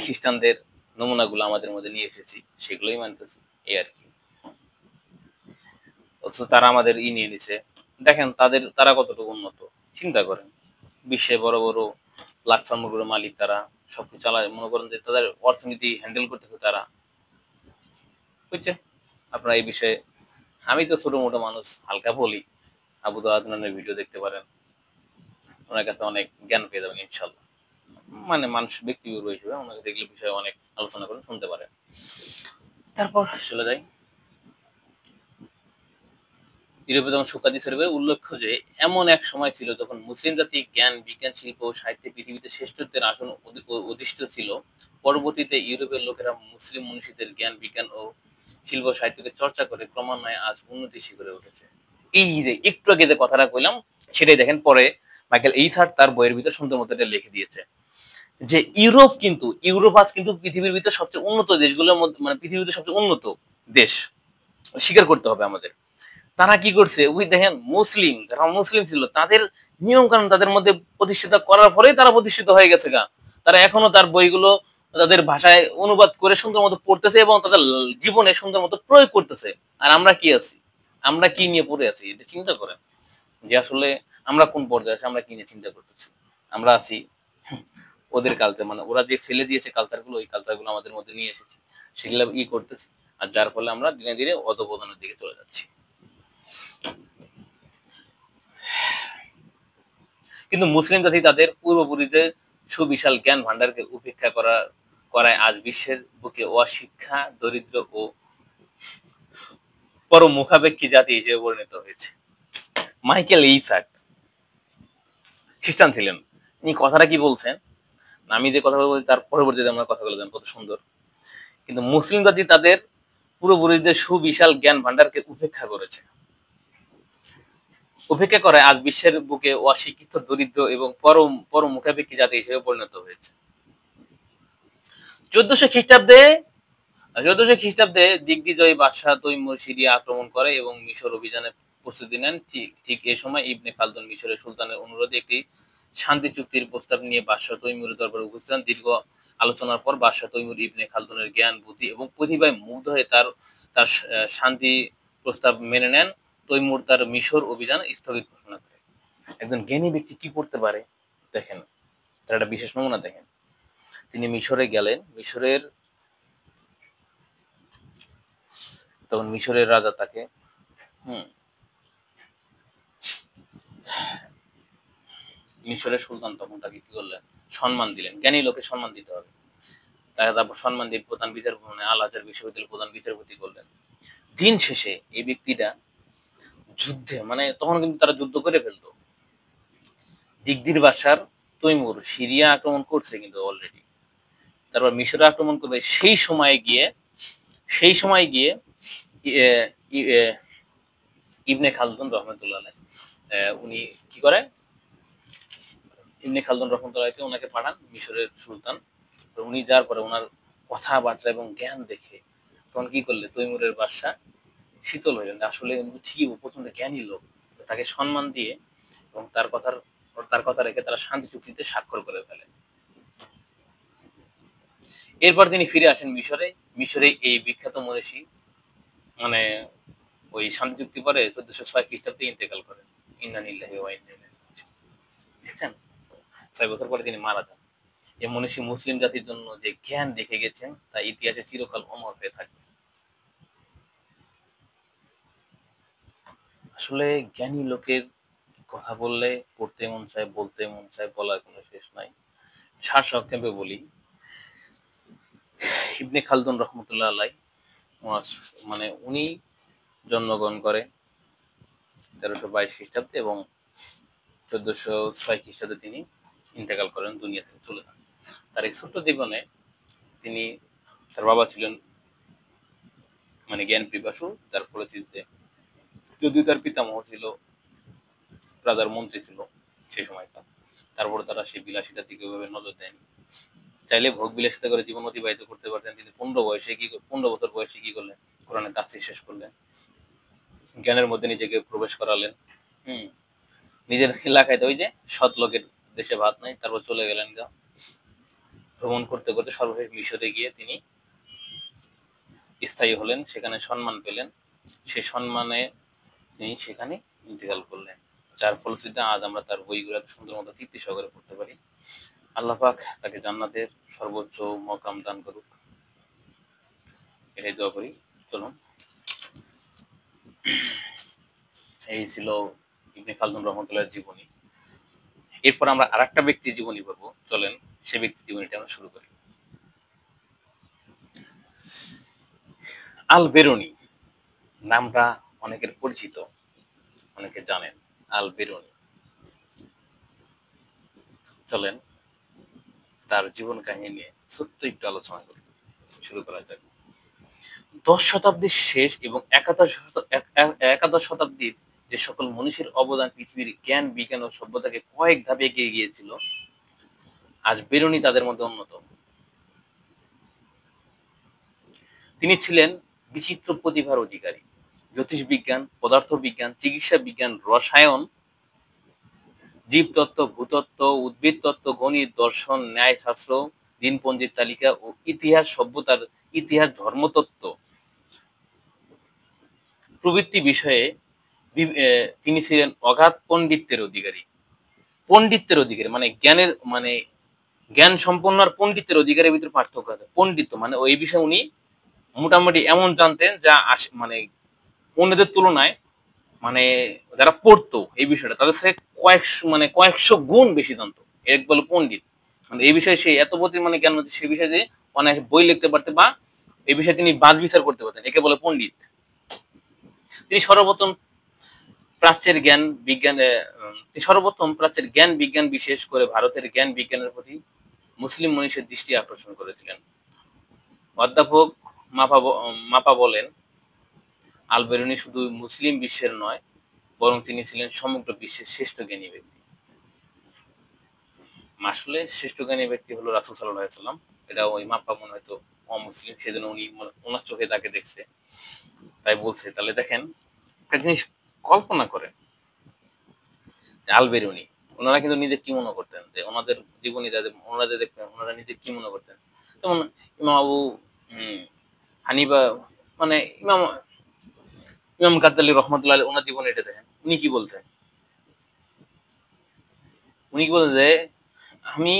খ্রিস্টানদের নমুনাগুলো আমাদের মধ্যে নিয়ে এসেছি, সেগুলোই মানতেছি, এই আর কি। অথচ তারা আমাদের নিয়ে নিছে। দেখেন তারা কতটুকু উন্নত, চিন্তা করেন। বিশ্বে বড় বড় প্ল্যাটফর্মগুলোর মালিক তারা, সবকিছু চালায়, মনে করেন যে তাদের অর্থনীতি হ্যান্ডেল করতেছে তারা, বুঝছে? আপনারা এই বিষয়ে, আমি তো ছোট মোটো মানুষ, হালকা বলি। আবু আদনানের ভিডিও দেখতে পারেন, ওনার কাছে অনেক জ্ঞান পেয়ে যাবেন ইনশাল্লাহ। মানে মানুষ ব্যক্তিগত হিসেবে ওনাকে দেখলে বিষয়ে অনেক আলোচনা করে শুনতে পারেন। তারপর চলে যাই ইউরোপে যখন সুখ্যাতি ছড়িয়ে, উল্লেখ্য যে এমন এক সময় ছিল যখন মুসলিম জাতি জ্ঞান, বিজ্ঞান, শিল্প ও সাহিত্যে পৃথিবীতে শ্রেষ্ঠত্বের আসন অধিষ্ঠিত ছিল। পরবর্তীতে ইউরোপের লোকেরা মুসলিম মনীষীদের জ্ঞান, বিজ্ঞান ও শিল্প সাহিত্যকে চর্চা করে ক্রমান্বয়ে আজ উন্নতি শিখরে উঠেছে। এই যে একটু আগে যে কথাটা কইলাম, সেটাই দেখেন পরে মাইকেল এইসার্ট তার বইয়ের ভিতর সুন্দর মতো এটা লিখে দিয়েছে। যে ইউরোপ আজ কিন্তু পৃথিবীর ভিতরে সবচেয়ে উন্নত দেশগুলোর মধ্যে, মানে পৃথিবীর ভিতরে সবচেয়ে উন্নত দেশ, স্বীকার করতে হবে আমাদের। তারা কি করছে, ওই দেখেন মুসলিম, যারা মুসলিম ছিল তাদের নিয়ম কানুন তাদের মধ্যে প্রতিষ্ঠিত করার পরেই তারা প্রতিষ্ঠিত হয়ে গেছে গা। তারা এখনো তার বইগুলো তাদের ভাষায় অনুবাদ করে সুন্দর মতো পড়তেছে এবং তাদের জীবনে সুন্দর মতো প্রয়োগ করতেছে। আর আমরা কি আছি, আমরা কি নিয়ে পড়ে আছি, এটা চিন্তা করেন যে আসলে আমরা কোন পর্যায়ে আছি, আমরা কি নিয়ে চিন্তা করতেছি। আমরা আছি ওদের কালচার, মানে ওরা যে ফেলে দিয়েছে কালচার গুলো, ওই কালচার গুলো আমাদের মধ্যে নিয়ে এসেছি, সেগুলো করতেছি। আর যার ফলে আমরা দিনে দিনে অধঃপতনের দিকে চলে যাচ্ছি। কিন্তু মুসলিম জাতি তাদের পূর্বপুরুষদের সুবিশাল জ্ঞান ভান্ডারকে উপেক্ষা করায় আজ বিশ্বের বুকে অশিক্ষা, দরিদ্র ও পরমুখাপেক্ষী জাতি হিসেবে পরিণত হয়েছে। মাইকেল এইসাক খ্রিস্টান ছিলেন। ইনি কথাটা কি বলছেন, আমি যে কথা বলছি তার পরবর্তীতে আমরা কথা বলে কত সুন্দর। কিন্তু মুসলিম জাতি তাদের পূর্বপুরুষদের সুবিশাল জ্ঞান ভান্ডারকে উপেক্ষা করে আজ বিশ্বের বুকে অশিক্ষিত, দরিদ্র এবং পরমুখাপেক্ষী জাতি হিসেবে পরিণত হয়েছে। 1400 খ্রিস্টাব্দে দিগ্বিজয়ী বাদশাহ তৈমুর সিরিয়া আক্রমণ করে এবং মিশর অভিযানে প্রস্তুতি নেন। ঠিক এই সময় ইবনে খালদুন মিশরের সুলতানের অনুরোধে একটি শান্তি চুক্তির প্রস্তাব নিয়ে বাদশাহ তৈমুরের দরবারে উপস্থিত হন। দীর্ঘ আলোচনার পর বাদশাহ তৈমুর ইবনে খালদুনের জ্ঞান, বুদ্ধি এবং প্রতিভায় মুগ্ধ হয়ে তার তার শান্তি প্রস্তাব মেনে নেন। তৈমুর তার মিশর অভিযান স্থগিত ঘোষণা করে। একজন জ্ঞানী ব্যক্তি কি করতে পারে দেখেন, তার একটা বিশেষ নমুনা দেখেন। তিনি মিশরে গেলেন, তখন মিশরের রাজা তাকে মিশরের সুলতান তখন তাকে কি করলেন, সম্মান দিলেন। জ্ঞানী লোকে সম্মান দিতে হবে। তাকে তারপর সম্মান দিয়ে প্রধান বিচারপতি, মানে আল আজহার বিশ্ববিদ্যালয়ের প্রধান বিচারপতি করলেন। দিন শেষে এই ব্যক্তিটা যুদ্ধে, মানে তখন কিন্তু তারা যুদ্ধ করে ফেলতো। দিগদির বাদশার তৈমুর সিরিয়া আক্রমণ করছে কিন্তু অলরেডি, তারপর মিশরে আক্রমণ করবে। সেই সময় গিয়ে ইবনে খালদুন রহমতুল্লাহ আলাইহ, উনি কি করে, ইবনে খালদুন রহমতুল্লাহকে ওনাকে পাঠান মিশরের সুলতান। উনি যাওয়ার পরে ওনার কথাবার্তা এবং জ্ঞান দেখে তখন কি করলে তৈমুরের বাদশা শীতল হইলেন। আসলে ঠিকই প্রচন্ড জ্ঞানী লোক, তাকে সম্মান দিয়ে এবং তার কথা রেখে তারা শান্তি চুক্তিতে স্বাক্ষর করে ফেলে। এরপর তিনি ফিরে আসেন মিশরে এই বিখ্যাত মনীষী, মানে ওই শান্তি চুক্তি পরে 1406 খ্রিস্টাব্দে ইন্তেকাল করেন। ইন্না লিল্লাহি ওয়া ইন্না ইলাইহি রাজিউন। দেখছেন, 6 বছর পরে তিনি মারা যান। এই মনীষী মুসলিম জাতির জন্য যে জ্ঞান রেখে গেছেন তা ইতিহাসে চিরকাল অমর হয়ে থাকবে। আসলে জ্ঞানী লোকের কথা বললে পড়তে মন চায়, বলতে মন চায়, বলার কোনো শেষ নাই। সারসংক্ষেপে বলি, ইবনে খালদুন রহমতুল্লাহ আলাই, মানে উনি জন্মগ্রহণ করে 1322 খ্রিস্টাব্দে এবং 1406 খ্রিস্টাব্দে তিনি ইন্তেকাল করেন, দুনিয়া থেকে চলে যান। তার এই ছোট্ট জীবনে তিনি, তার বাবা ছিলেন মানে জ্ঞান পিপাসু, তার ফলশ্রুতিতে, যদিও তার পিতামহ ছিল রাজার মন্ত্রী ছিল সেই সময়টা, তারপরে তারা সেই বিলাসিতার দিকে ওইভাবে নজর দেয়নি। চাইলে ভোগ বিলাসিতা করে জীবন অতিবাহিত করতে পারতেন, কিন্তু 15 বছর বয়সে কি করলেন, কোরআনের তাফসীর শেষ করলেন, জ্ঞানের মধ্যে নিজেকে প্রবেশ করালেন। নিজের এলাকায় ওই যে সৎ লোকের দেশে ভাত নাই, তারপর চলে গেলেন গা ভ্রমণ করতে করতে, সর্বশেষ মিশরে গিয়ে তিনি স্থায়ী হলেন, সেখানে সম্মান পেলেন। সেই সম্মানে তিনি সেখানে ইন্তেকাল করলেন, যার ফলশ্রুতিতে আজ আমরা তার বইগুলো সুন্দর মতো তৃপ্তি সহকারে পড়তে পারি। আল্লাহ পাক তাকে জান্নাতের সর্বোচ্চ মকাম দান করুক, এটাই দোয়া করি। চলুন, এই ছিল ইবনে খালদুন রহমতুল্লাহর জীবনী। এরপর আমরা আরেকটা ব্যক্তির জীবনী পড়বো, চলেন সে ব্যক্তির জীবনীটা আমরা শুরু করি। আল বেরুনি নামটা অনেকের পরিচিত, অনেকে জানেন আল বেরুনি। চলেন তার জীবন কাহিনী নিয়ে ছোট্ট একটু আলোচনা করি, শুরু করা যাক। 10 শতাব্দীর শেষ এবং একাদশ শতাব্দীর যে সকল মনীষীর অবদান পৃথিবীর জ্ঞান, বিজ্ঞান ও সভ্যতাকে কয়েক ধাপে এগিয়ে গিয়েছিল, আজ বেরুনি তাদের মধ্যে অন্যতম। তিনি ছিলেন বিচিত্র প্রতিভার অধিকারী। জ্যোতিষবিজ্ঞান, পদার্থবিজ্ঞান, চিকিৎসা বিজ্ঞান, রসায়ন, জীবতত্ত্ব, ভূতত্ত্ব, উদ্ভিদতত্ত্ব, গণিত, দর্শন, ন্যায়শাস্ত্র, দিনপঞ্জির তালিকা ও ইতিহাস, সভ্যতার ইতিহাস, ধর্মতত্ত্ব প্রভৃতি বিষয়ে তিনি ছিলেন অগাধ পণ্ডিত্যের অধিকারী। পণ্ডিত্যের অধিকারী মানে জ্ঞানের মানে জ্ঞান সম্পন্ন আর পণ্ডিতের অধিকারের ভিতরে পার্থক্য আছে। পণ্ডিত মানে ওই বিষয়ে উনি মোটামুটি এমন জানতেন যা মানে অন্যদের তুলনায় মানে যারা পড়তো এই বিষয়টা তাদের সে কয়েকশো গুণ বেশি জানতো। এক বলে পণ্ডিত। মানে এই বিষয়ে সে এত মানে জ্ঞান হচ্ছে সে বিষয়ে যে অনেক বই লিখতে পারতে বা এই বিষয়ে তিনি বাদ বিচার করতে পারতেন। একে বলে পণ্ডিত। তিনি সর্বপ্রথম প্রাচ্যের জ্ঞান বিজ্ঞান সর্বপ্রথম প্রাচ্যের জ্ঞান বিজ্ঞান বিশেষ করে ভারতের জ্ঞান বিজ্ঞানের প্রতি মুসলিম মনীষীর দৃষ্টি আকর্ষণ করেছিলেন। অধ্যাপক মাপা বলেন, আল বেরুনি শুধু মুসলিম বিশ্বের নয়, বরং তিনি ছিলেন সমগ্র বিশ্বের শ্রেষ্ঠ জ্ঞানী ব্যক্তি। আসলে শ্রেষ্ঠ জ্ঞানী ব্যক্তি হলো রাসূল সাল্লাল্লাহু আলাইহি ওয়াসাল্লাম। এটা ওই মাপা মনে হয়তো অমুসলিম, সেজন্য উনি ওনার চোখে তাকে দেখছে, তাই বলছে। তাহলে দেখেন একটা জিনিস কল্পনা করেন, আল বেরুনি ওনারা কিন্তু নিজে কি মনে করতেন, যে ওনাদের জীবনী যাদের ওনারা যে দেখতেন ওনারা নিজে কি মনে করতেন। যেমন ইমাম আবু হানিফা মানে ইমাম গাজ্জালি রহমতুল্লাহ আলাইহি ওনার জীবনে এটা দেখেন উনি কি বলতেন। উনি কি বলতেন যে আমি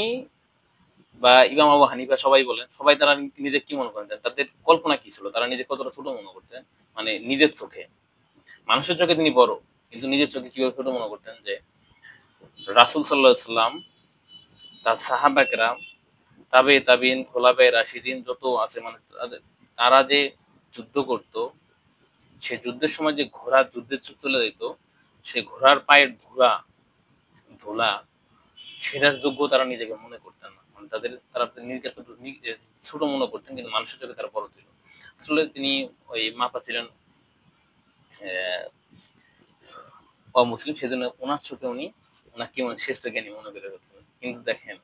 বা ইমাম আবু হানিফা সবাই বলেন, সবাই তারা নিজে কি মনে করতেন, তাদের কল্পনা কি ছিল, তারা নিজে কতটা ছোট মনে করতেন। মানে নিজের চোখে, মানুষের চোখে তিনি বড়, কিন্তু নিজের চোখে কিভাবে ছোট মনে করতেন, যে রাসূল সাল্লাল্লাহু আলাইহি সাল্লাম, তার সাহাবা কেরাম, তাবিঈন, খোলাফায়ে রাশিদিন যত আছে মানে তারা যে যুদ্ধ করত, সে যুদ্ধের সময় যে ঘোড়া যুদ্ধের চলে যেত, সে ঘোড়ার পায়ের ধুলা সেটার যোগ্য তারা নিজেকে মনে করতেন না। মানে তারা নিজেকে ছোট মনে করতেন, কিন্তু মানুষের চোখে তারা বড় ছিল। আসলে তিনি ওই মাপা ছিলেন অমুসলিম, সেজন্য ওনার চোখে ওনাকে শ্রেষ্ঠ জ্ঞানী মনে করে ফেলতেন। কিন্তু দেখেন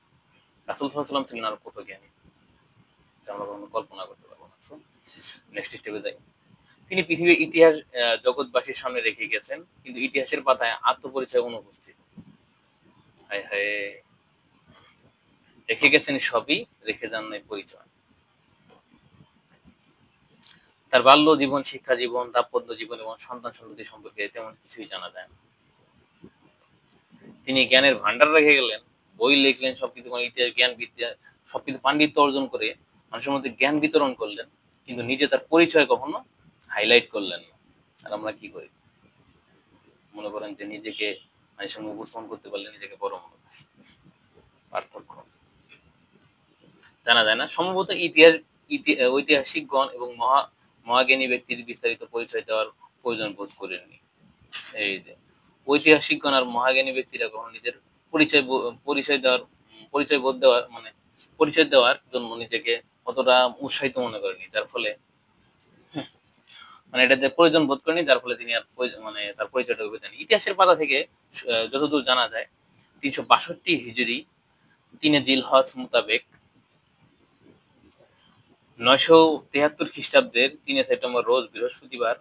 রাসূল সাল্লাল্লাহু আলাইহি ওয়াসাল্লাম ছিলেন আরো কত জ্ঞানী, যা আমরা কখনো কল্পনা করতে পারবো না। নেক্সট স্টেপে যাই। তিনি পৃথিবীর ইতিহাস জগৎবাসীর সামনে রেখে গেছেন, কিন্তু ইতিহাসের পাতায় আত্মপরিচয় অনুপস্থিত। হায় হায়, রেখে গেছেন সবই, রেখে যান নাই পরিচয়। তার বাল্য জীবন, শিক্ষা জীবন, দাম্পত্য জীবন এবং সন্তান সন্ততি সম্পর্কে তেমন কিছুই জানা যায় না। তিনি জ্ঞানের ভান্ডার রেখে গেলেন, বই লিখলেন, সবকিছু মানে ইতিহাস জ্ঞান বিদ্যা সবকিছু পাণ্ডিত্য অর্জন করে মানুষের মধ্যে জ্ঞান বিতরণ করলেন, কিন্তু নিজে তার পরিচয় কখনো হাইলাইট করলেন না। আর আমরা কি করি, মনে করেন যে নিজেকে মানুষের সঙ্গে উপস্থাপন করতে পারলে নিজেকে বড় মনে করি। পার্থক্য জানা যায় না। সম্ভবত ঐতিহাসিকগণ এবং মহাজ্ঞানী ব্যক্তির বিস্তারিত পরিচয় দেওয়ার প্রয়োজন বোধ করেননি। এই যে ঐতিহাসিকগণ আর মহাজ্ঞানী ব্যক্তিরা কখনো নিজের পরিচয় দেওয়ার পরিচয় বোধ দেওয়ার মানে পরিচয় দেওয়ার জন্য নিজেকে অতটা উৎসাহিত মনে করেনি, যার ফলে মানে এটাতে প্রয়োজন বোধ করেনি, যার ফলে তিনি আর মানে তার পরিচয়টা দেন। ইতিহাসের পাতা থেকে যতদূর জানা যায় ৩৬২ হিজরি ৩ জিলহজ মোতাবেক ৯৭৩ খ্রিস্টাব্দের ৩ সেপ্টেম্বর রোজ বৃহস্পতিবার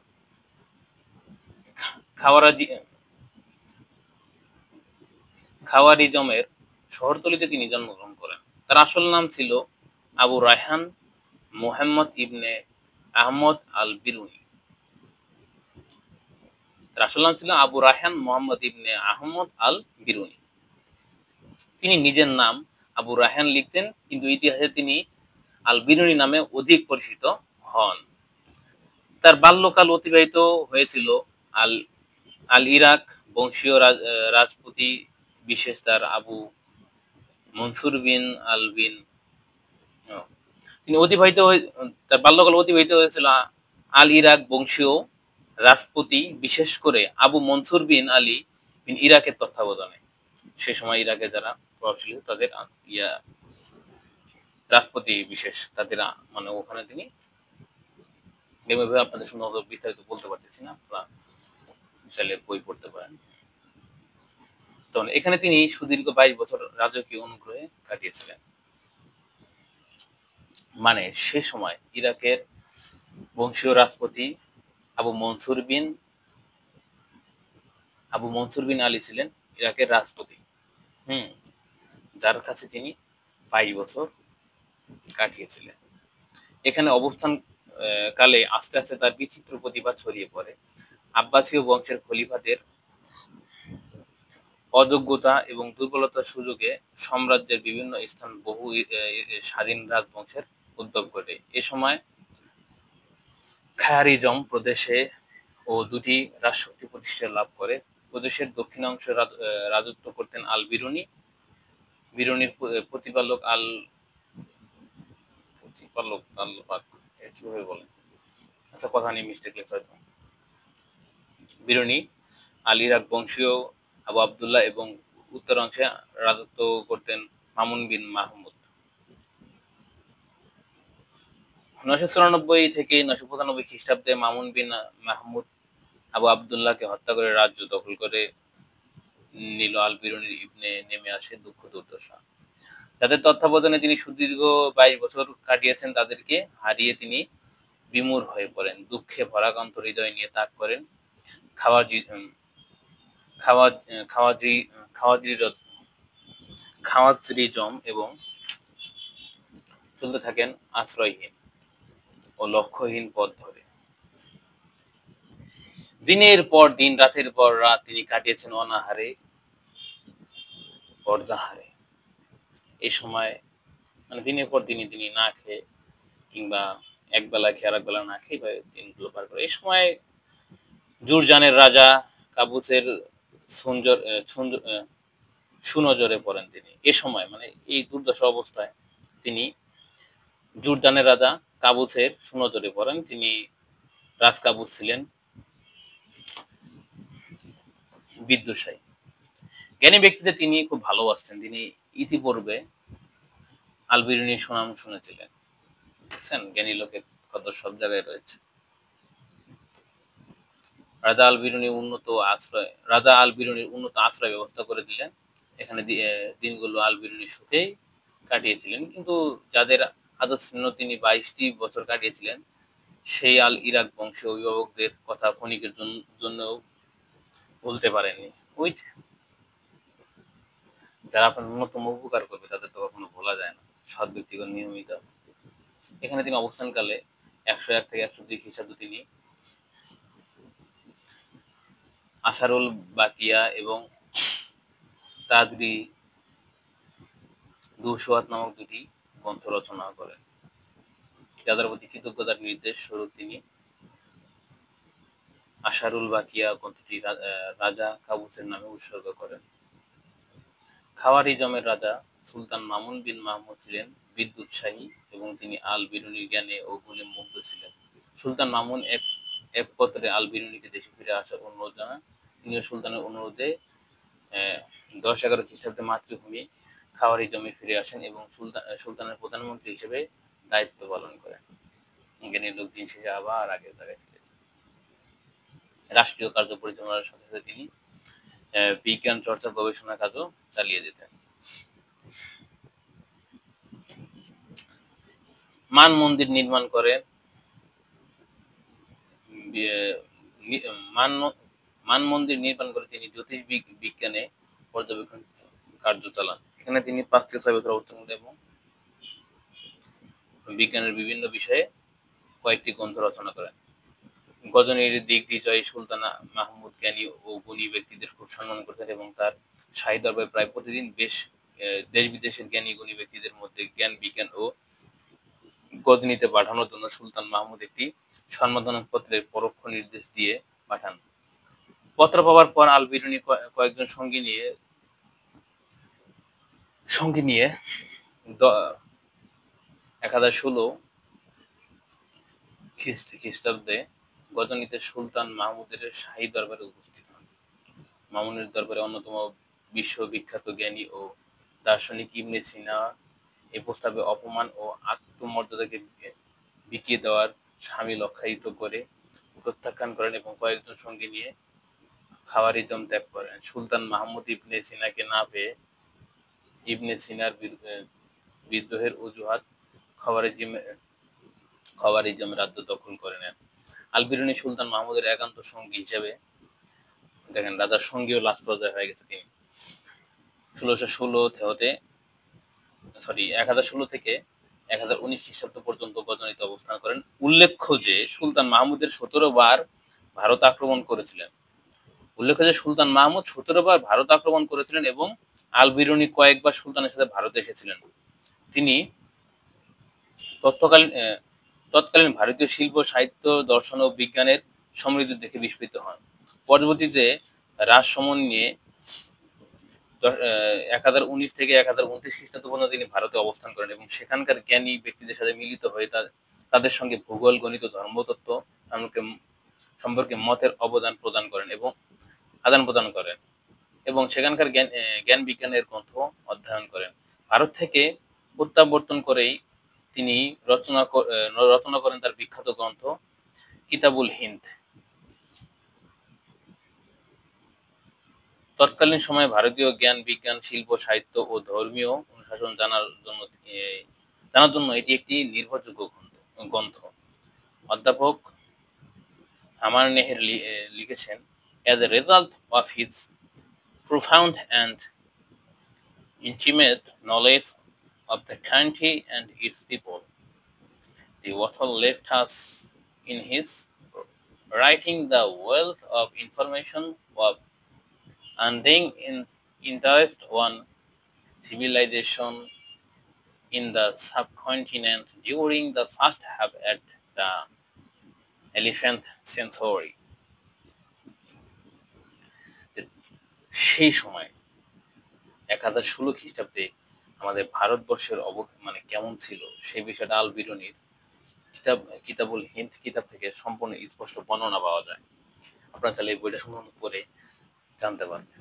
খাওয়ারিজমের শহরতলিতে তিনি জন্মগ্রহণ করেন। তার আসল নাম ছিল আবু রায়হান মুহাম্মদ ইবনে আহমদ আল বিরুনি। তার আসল নাম ছিল আবু রায়হান মুহাম্মদ ইবনে আহমদ আল বিরুনি। তিনি নিজের নাম আবু রায়হান লিখতেন, কিন্তু ইতিহাসে তিনি আল বিরুনি নামে অধিক পরিচিত হন। তার বাল্যকাল অতিবাহিত হয়েছিল আল আল ইরাক বংশীয় রাজপুতি, বিশেষ তার আবু মনসুর বিন আল বিন তিনি তার বাল্যকাল অতিবাহিত হয়েছিল আল ইরাক বংশীয় রাজপুতি, বিশেষ করে আবু মনসুর বিন আলী বিন ইরাকের তত্ত্বাবধানে। সে সময় ইরাকে যারা প্রভাবশালী তাদের রাজপুতি বিশেষ তাদের মানে ওখানে তিনি এভাবে আপনাদের সুন্দর বিস্তারিত বলতে পারতেছি না, আপনারা চাইলে বই পড়তে পারেন। তখন এখানে তিনি সুদীর্ঘ 22 বছর রাজকীয় অনুগ্রহে কাটিয়েছিলেন। মানে সে সময় ইরাকের বংশীয় রাজপ্রতি আবু মনসুর বিন আলী ছিলেন ইরাকের রাজপ্রতি, হুম, যার কাছে তিনি 22 বছর কাটিয়েছিলেন। এখানে অবস্থান কালে আস্তে আস্তে তার বিচিত্র প্রতিভা ছড়িয়ে পড়ে। আব্বাসীয় বংশের খলিফাদের অযোগ্যতা এবং দুর্বলতার সুযোগে সাম্রাজ্যের বিভিন্ন স্থান বহু স্বাধীন রাজবংশের উদ্ভব ঘটে। এ সময় খায়ারিজম প্রদেশে ও দুটি রাজশক্তি প্রতিষ্ঠা লাভ করে। প্রদেশের দক্ষিণাংশে রাজত্ব করতেন আল বিরুনি। বিরুনির প্রতিপালক আল পাক কিভাবে বলেন, আচ্ছা কথা নিয়ে মিস্টেক লেখা হয়তো। বিরুনি আল ইরাক বংশীয় আবু আবদুল্লাহ এবং উত্তরাংশে রাজত্ব করতেন মামুন বিন মাহমুদ। 994 থেকে 995 খ্রিস্টাব্দে মামুন বিন মাহমুদ আবু আবদুল্লাহকে হত্যা করে রাজ্য দখল করে নিল। আল বিরুনির ইবনে নেমে আসে দুঃখ দুর্দশা। যাদের তত্ত্বাবধানে তিনি সুদীর্ঘ 22 বছর কাটিয়েছেন তাদেরকে হারিয়ে তিনি বিমূঢ় হয়ে পড়েন। দুঃখে ভারাক্রান্ত হৃদয় নিয়ে ত্যাগ করেন খাওয়াজরিজম এবং চলতে থাকেন আশ্রয়হীন ও লক্ষ্যহীন পথ ধরে। দিনের পর দিন, রাতের পর রাত তিনি কাটিয়েছেন অনাহারে অর্ধাহারে। এই সময় মানে দিনের পর দিনই তিনি না খেয়ে কিংবা একবেলা খেয়ে আর একবেলা না খেয়ে দিনগুলো পার করে। এই সময় জুরজানের রাজা কাবুসের সুনজরে পড়েন তিনি। এ সময় মানে এই দুর্দশা অবস্থায় তিনি জুরদানের রাজা কাবুসের সুনজরে পড়েন। তিনি রাজ কাবুস ছিলেন বিদ্যুৎসাহী জ্ঞানী ব্যক্তিদের তিনি খুব ভালোবাসতেন। তিনি ইতিপূর্বে আল বিরুনির সুনাম শুনেছিলেন। বুঝছেন, জ্ঞানী লোকের কদর সব জায়গায় রয়েছে। রাজা আল বিরুনির উন্নত আশ্রয় ব্যবস্থা করে দিলেন। এখানে দিনগুলো আল বিরুনি সুখেই কাটিয়েছিলেন। কিন্তু যাদের আদর্শন্য তিনি 22টি বছর কাটিয়েছিলেন, সেই আল ইরাক বংশীয় অভিভাবকদের কথা ক্ষণিকের জন্য বলতে পারেননি। ওই যারা আপনার ন্যূনতম উপকার করবে তাদের তো কখনো ভোলা যায় না। সৎ ব্যক্তিগত নিয়মিত। এখানে তিনি অবস্থানকালে 101 থেকে 102 খ্রিস্টাব্দে তিনি আশারুল বাকিয়া এবং তাদরি দুশোয়াত নামক দুটি গ্রন্থ রচনা করেন। যাদের প্রতি কৃতজ্ঞতার নির্দেশ স্বরূপ তিনি আশারুল বাকিয়া গ্রন্থটি রাজা কাবুসের নামে উৎসর্গ করেন। খাওয়ারিজমের রাজা সুলতান মামুন বিন মাহমুদ ছিলেন বিদ্যুৎসাহী এবং তিনি আল বিরুনির জ্ঞানে ও গুণে মুগ্ধ ছিলেন। সুলতান মামুন এক পত্রে আল বিরুনিকে দেশে ফিরে আসার অনুরোধ জানান। তিনিও সুলতানের অনুরোধে 10-11 খ্রিস্টাব্দে মাতৃভূমি খাওয়ারিজমে ফিরে আসেন এবং সুলতানের প্রধানমন্ত্রী হিসেবে দায়িত্ব পালন করেন। জ্ঞানী লোক দিন শেষে আবার আগের জায়গায় ফিরেছেন। রাষ্ট্রীয় কার্য পরিচালনার সাথে সাথে তিনি বিজ্ঞান চর্চা গবেষণা কাজও চালিয়ে যেতেন। মান মন্দির নির্মাণ করে তিনি জ্যোতিষ বিজ্ঞানে পর্যবেক্ষণ কার্য চালান। এখানে তিনি 5 থেকে 6 বছর অবস্থান করেন এবং বিজ্ঞানের বিভিন্ন বিষয়ে কয়েকটি গ্রন্থ রচনা করেন। গজনীর দিগ্বিজয় সুলতান মাহমুদ জ্ঞানী ও গুণী ব্যক্তিদের খুব সম্মান করতেন এবং তার শাহী দরবারে প্রায় প্রতিদিন দেশ বিদেশের জ্ঞানী গুণী ব্যক্তিদের মধ্যে জ্ঞান বিজ্ঞান ও গজনীতে পাঠানোর জন্য সুলতান মাহমুদ একটি সম্বোধনা পত্রের পরোক্ষ নির্দেশ দিয়ে পাঠান। পত্র পাওয়ার পর আল বিরুনি কয়েকজন সঙ্গী নিয়ে 1016 খ্রিস্টাব্দে গজনীতে সুলতান মাহমুদের শাহী দরবারে উপস্থিত হন। মামুনের দরবারে অন্যতম বিশ্ববিখ্যাত জ্ঞানী ও দার্শনিক ইবনে সিনা এই প্রস্তাবে অপমান ও আত্মমর্যাদাকে বিকিয়ে দেওয়ার সামিল আখ্যায়িত করে প্রত্যাখ্যান করেন এবং কয়েকজন সঙ্গী নিয়ে খাওয়ারিজম ত্যাগ করেন। সুলতান মাহমুদ ইবনে সিনাকে না পেয়ে ইবনে সিনার বিদ্রোহের অজুহাত খাওয়ারিজম রাজ্য দখল করে নেন। আল বিরুনি সুলতান মাহমুদের একান্ত সঙ্গী হিসেবে দেখেন রাজার সঙ্গীও লাস্ট পর্যায়ে হয়ে গেছে তিনি। 1016 থেকে 1019 খ্রিস্টাব্দ পর্যন্ত গজনীতে অবস্থান করেন। উল্লেখ্য যে সুলতান মাহমুদের 17 বার ভারত আক্রমণ করেছিলেন। সুলতান মাহমুদ 17 বার ভারত আক্রমণ করেছিলেন এবং আল বিরুনি কয়েকবার সুলতানের সাথে ভারতে এসেছিলেন। তিনি তৎকালীন তৎকালীন ভারতীয় শিল্প, সাহিত্য, দর্শন ও বিজ্ঞানের সমৃদ্ধি দেখে বিস্মিত হন। পরবর্তীতে রাজসমন নিয়ে 1019 থেকে 1029 খ্রিস্টাব্দ পর্যন্ত তিনি ভারতে অবস্থান করেন এবং সেখানকার জ্ঞানী ব্যক্তিদের সাথে মিলিত হয়ে তাদের সঙ্গে ভূগোল, গণিত, ধর্মতত্ত্ব সম্পর্কে মতের আদান প্রদান করেন এবং সেখানকার জ্ঞান বিজ্ঞানের গ্রন্থ অধ্যয়ন করেন। ভারত থেকে প্রত্যাবর্তন করেই তিনি রচনা করেন তার বিখ্যাত গ্রন্থ কিতাবুল হিন্দ। তৎকালীন সময়ে ভারতীয় জ্ঞান বিজ্ঞান, শিল্প, সাহিত্য ও ধর্মীয় অনুশাসন জানার জন্য এটি একটি নির্ভরযোগ্য গ্রন্থ। অধ্যাপক হামার নেহের লিখেছেন, as a result of his profound and intimate knowledge of the country and its people, the author left us in his writing the wealth of information of undying interest on civilization in the subcontinent during the first half at the 11th century. সেই সময় 1016 খ্রিস্টাব্দে আমাদের ভারতবর্ষের কেমন ছিল সেই বিষয়টা আল বিরুনির কিতাবুল হিন্দ কিতাব থেকে সম্পূর্ণ স্পষ্ট বর্ণনা পাওয়া যায়। আপনারা চাইলে এই বইটা সম্পূর্ণ পড়ে জানতে পারবেন।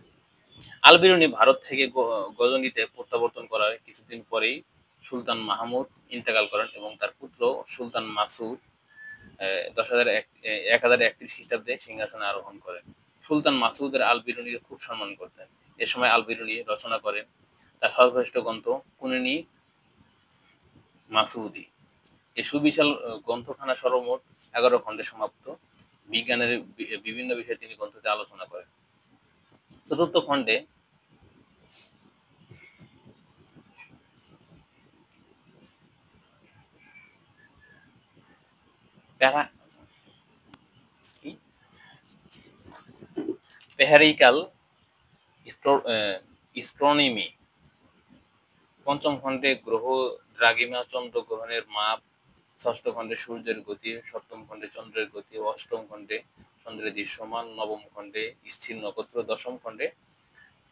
আল বিরুনি ভারত থেকে গজনীতে প্রত্যাবর্তন করার কিছুদিন পরেই সুলতান মাহমুদ ইন্তেকাল করেন এবং তার পুত্র সুলতান মাসুদ 1031 খ্রিস্টাব্দে সিংহাসনে আরোহণ করেন। সুলতান মাসুদের আল বিরুনিকে খুব সম্মান করতেন। এ সময় আল বিরুনি রচনা করেন তার সর্বশ্রেষ্ঠ গ্রন্থ কুননি মাসুদি। এই সুবিশাল গ্রন্থখানা সর্বমোট 11 খণ্ডে সমাপ্ত। বিজ্ঞানের বিভিন্ন বিষয়ে তিনি গ্রন্থতে আলোচনা করেন। চতুর্থ খণ্ডে পেহারিকাল অ্যাস্ট্রোনমি, পঞ্চম খণ্ডে গ্রহ দ্রাঘিমা, চন্দ্রগ্রহণের মাপ, ষষ্ঠ খণ্ডে সূর্যের গতি, সপ্তম খণ্ডে চন্দ্রের গতি, অষ্টম খণ্ডে চন্দ্রের দৃশ্যমান, নবম খণ্ডে স্থির নক্ষত্র, দশম খণ্ডে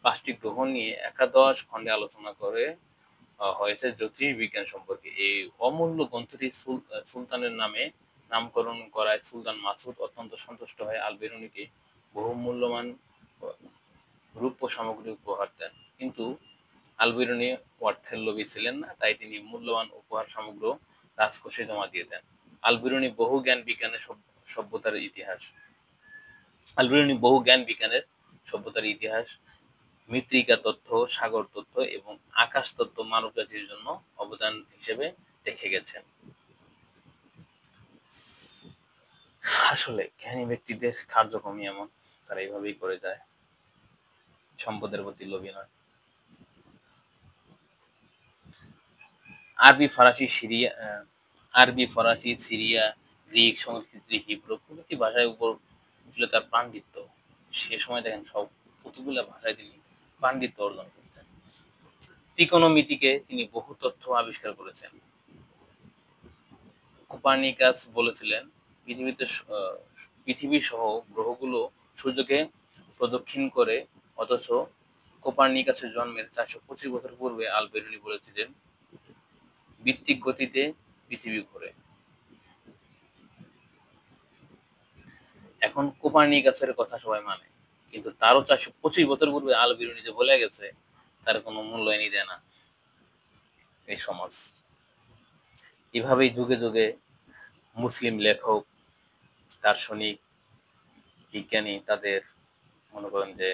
5টি গ্রহ নিয়ে, একাদশ খণ্ডে আলোচনা করে হয়েছে জ্যোতির্বিজ্ঞান সম্পর্কে। এই অমূল্য গ্রন্থটি সুলতানের নামে নামকরণ করায় সুলতান মাসুদ অত্যন্ত সন্তুষ্ট হয়ে আল বিরুনিকে বহু মূল্যবান রূপ্য সামগ্রী উপহার দেন। কিন্তু আল বিরুনি অর্থের লোভী ছিলেন না, তাই তিনি মূল্যবান উপহার সামগ্র রাজকোষে জমা দিয়ে দেন। আল বিরুনি বহু জ্ঞান বিজ্ঞানের সভ্যতার ইতিহাস, মৃত্তিকা তত্ত্ব, সাগর তত্ত্ব এবং আকাশ তত্ত্ব মানব জাতির জন্য অবদান হিসেবে রেখে গেছেন। আসলে জ্ঞানী ব্যক্তিদের কার্যক্রমই এমন, তারা এইভাবেই করে যায়, সম্পদের প্রতি লোভী নয়। আরবি, ফরাসি, সিরিয়া, গ্রিক, সংস্কৃত, হিব্রু প্রভৃতি ভাষার উপর ছিল তার পাণ্ডিত্য। সে সময় দেখেন কতগুলা ভাষায় তিনি পাণ্ডিত্য অর্জন করতেন। ত্রিকোণমিতিকে তিনি বহু তথ্য আবিষ্কার করেছেন। কোপার্নিকাস বলেছিলেন পৃথিবী সহ গ্রহগুলো সূর্যকে প্রদক্ষিণ করে, অথচ কোপার্নিকাসের জন্মের 425 বছর পূর্বে আল বিরুনি বলেছিলেন বৃত্তিক গতিতে পৃথিবী ঘোরে। এখন কোপার্নিকাসের কথা সবাই মানে, কিন্তু তারও 425 বছর পূর্বে আল বিরুনি যে বলে গেছে তার কোনো মূল্যায়নই দেয় না এই সমাজ। এভাবেই যুগে যুগে মুসলিম লেখক, দার্শনিক, বিজ্ঞানী তাদের মনে করেন যে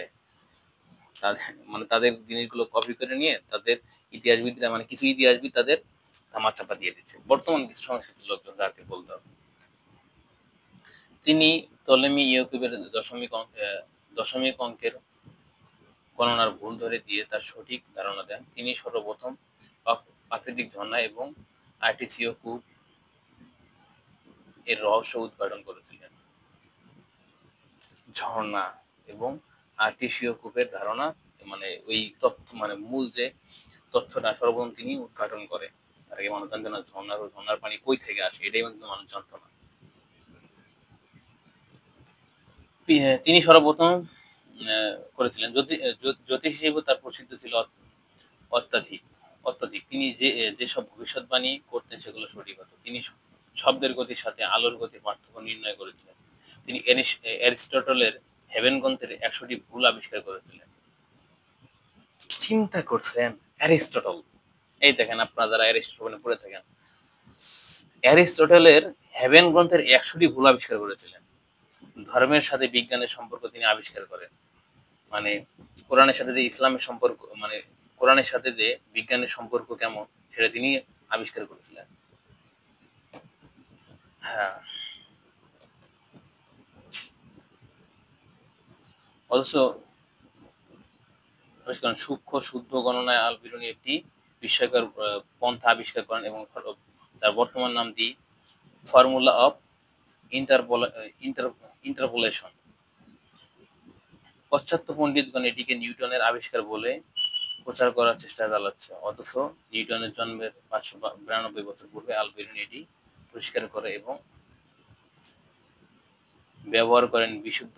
তাদের জিনিসগুলো কপি করে নিয়ে তাদের ইতিহাসবিদরা কিছু ইতিহাসবিদ তাদের ধামাচাপা দিয়ে দিচ্ছে বর্তমান কিছু সংস্কৃত লোকজন যাকে বলতে হবে। তিনি টলেমি ইউক্লিডের দশমিক অঙ্কের গণনার ভুল ধরে দিয়ে তার সঠিক ধারণা দেন। তিনি সর্বপ্রথম প্রাকৃতিক ঝর্ণা এবং আর্টিসিও কূপ এর রহস্য উদ্ঘাটন করেছিলেন। ঝর্ণা এবং আর্টিসিও কূপের ধারণা ওই তথ্য মূল যে তথ্যটা সর্বপ্রথম তিনি উদ্ঘাটন করে। তার আগে মানুষ জানতো না ঝর্ণার পানি কই থেকে আসে, এটাই কিন্তু মানুষ জানতো না। তিনি সর্বপ্রথম করেছিলেন। জ্যোতিষ হিসেবে তার প্রসিদ্ধ ছিল অত্যাধিক অত্যাধিক তিনি যেসব ভবিষ্যৎবাণী করতেন সেগুলো সঠিক হতো। তিনি শব্দের গতির সাথে আলোর গতির পার্থক্য নির্ণয় করেছিলেন। তিনি অ্যারিস্টটলের হেভেন গ্রন্থের 100টি ভুল আবিষ্কার করেছিলেন। চিন্তা করছেন, অ্যারিস্টটল, এই দেখেন আপনারা যারা অ্যারিস্টটল পড়ে থাকেন, অ্যারিস্টটলের হেভেন গ্রন্থের 100টি ভুল আবিষ্কার করেছিলেন। ধর্মের সাথে বিজ্ঞানের সম্পর্ক তিনি আবিষ্কার করেন। কোরআনের সাথে যে ইসলামের সম্পর্ক কোরআনের সাথে যে বিজ্ঞানের সম্পর্ক কেমন সেটা তিনি আবিষ্কার করেছিলেন। হ্যাঁ, অথচ সূক্ষ্ম শুদ্ধ গণনায় আলবিরুনি একটি বিস্ময়কর পন্থা আবিষ্কার করেন এবং তার বর্তমান নাম দি ফর্মুলা অফ ইন্টারপোলেশন। পাশ্চাত্য পণ্ডিতগণ এটিকে নিউটনের আবিষ্কার বলে প্রচার করার চেষ্টা চালাচ্ছে, অথচ নিউটনের জন্মের 592 বছর পূর্বে আলবিরুনি এটি পরিষ্কার করে এবং ব্যবহার করেন বিশুদ্ধ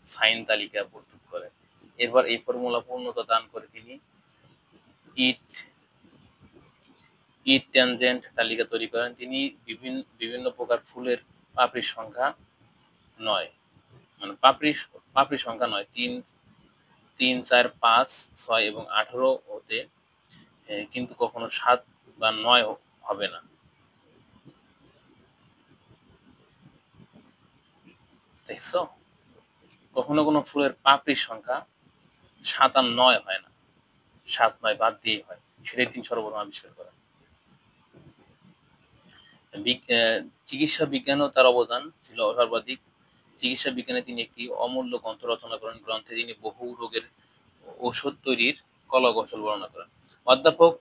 সাইন তালিকা প্রস্তুত করেন। এরপর এই ফর্মুলা পূর্ণতা দান করে তিনি ইট ট্যানজেন্ট তালিকা তৈরি করেন। তিনি বিভিন্ন প্রকার ফুলের পাপড়ির সংখ্যা নয়, পাপড়ির সংখ্যা নয়, 3, 4, 5, 6 এবং 18 হতে, কিন্তু কখনো 7 বা 9 হবে না। দেখছো, কখনো কোনো ফুলের পাপড়ির সংখ্যা 7 আর 9 হয় না, 7, 9 বাদ দিয়ে হয়। সেটাই তিনি সর্বপ্রথম আবিষ্কার করেন। চিকিৎসা বিজ্ঞানও তার অবদান ছিল সর্বাধিক। চিকিৎসা বিজ্ঞানে তিনি একটি অমূল্য গ্রন্থ রচনা করেন। গ্রন্থে তিনি বহু রোগের ঔষধ তৈরির কলা কৌশল বর্ণনা করেন। অধ্যাপক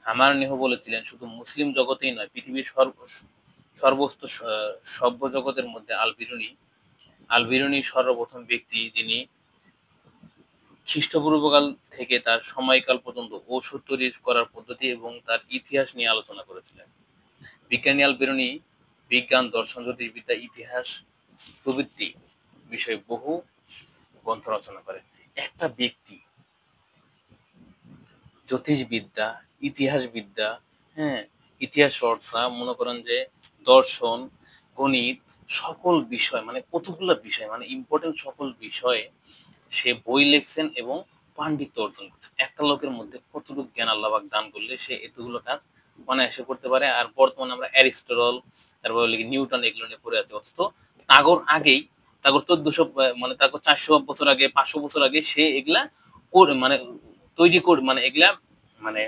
হামারনিহ বলেছিলেন, শুধু মুসলিম জগতেই নয়, পৃথিবীর সর্বস্ত সভ্য জগতের মধ্যে আলবিরুনি সর্বপ্রথম ব্যক্তি যিনি খ্রিস্টপূর্বকাল থেকে তার সময়কাল পর্যন্ত ঔষধ তৈরি করার পদ্ধতি এবং তার ইতিহাস নিয়ে আলোচনা করেছিলেন। বিজ্ঞানী আলবিরুনি বিজ্ঞান, দর্শন, জ্যোতির্বিদ্যা, ইতিহাস প্রভৃতি বিষয়ে বহু গ্রন্থ রচনা করেন। একটা ব্যক্তি জ্যোতিষবিদ্যা, ইতিহাসবিদ্যা, হ্যাঁ, ইতিহাস চর্চা, মনে করেন যে দর্শন, গণিত, সকল বিষয় কতগুলো বিষয় ইম্পর্টেন্ট সকল বিষয়ে সে বই লিখছেন এবং পাণ্ডিত্য অর্জন করছেন। একটা লোকের মধ্যে কতটুকু জ্ঞান আল্লাহ পাক দান করলে সে এতগুলো কাজ অনায়াসে করতে পারে। আর বর্তমানে আমরা অ্যারিস্টটল, তারপর নিউটন এগুলো নিয়ে পড়ে আছি, অথচ তাগর আগেই, তাগর 1400 তাগর 400 বছর আগে, 500 বছর আগে সে এগুলা তৈরি করে এগুলা মানে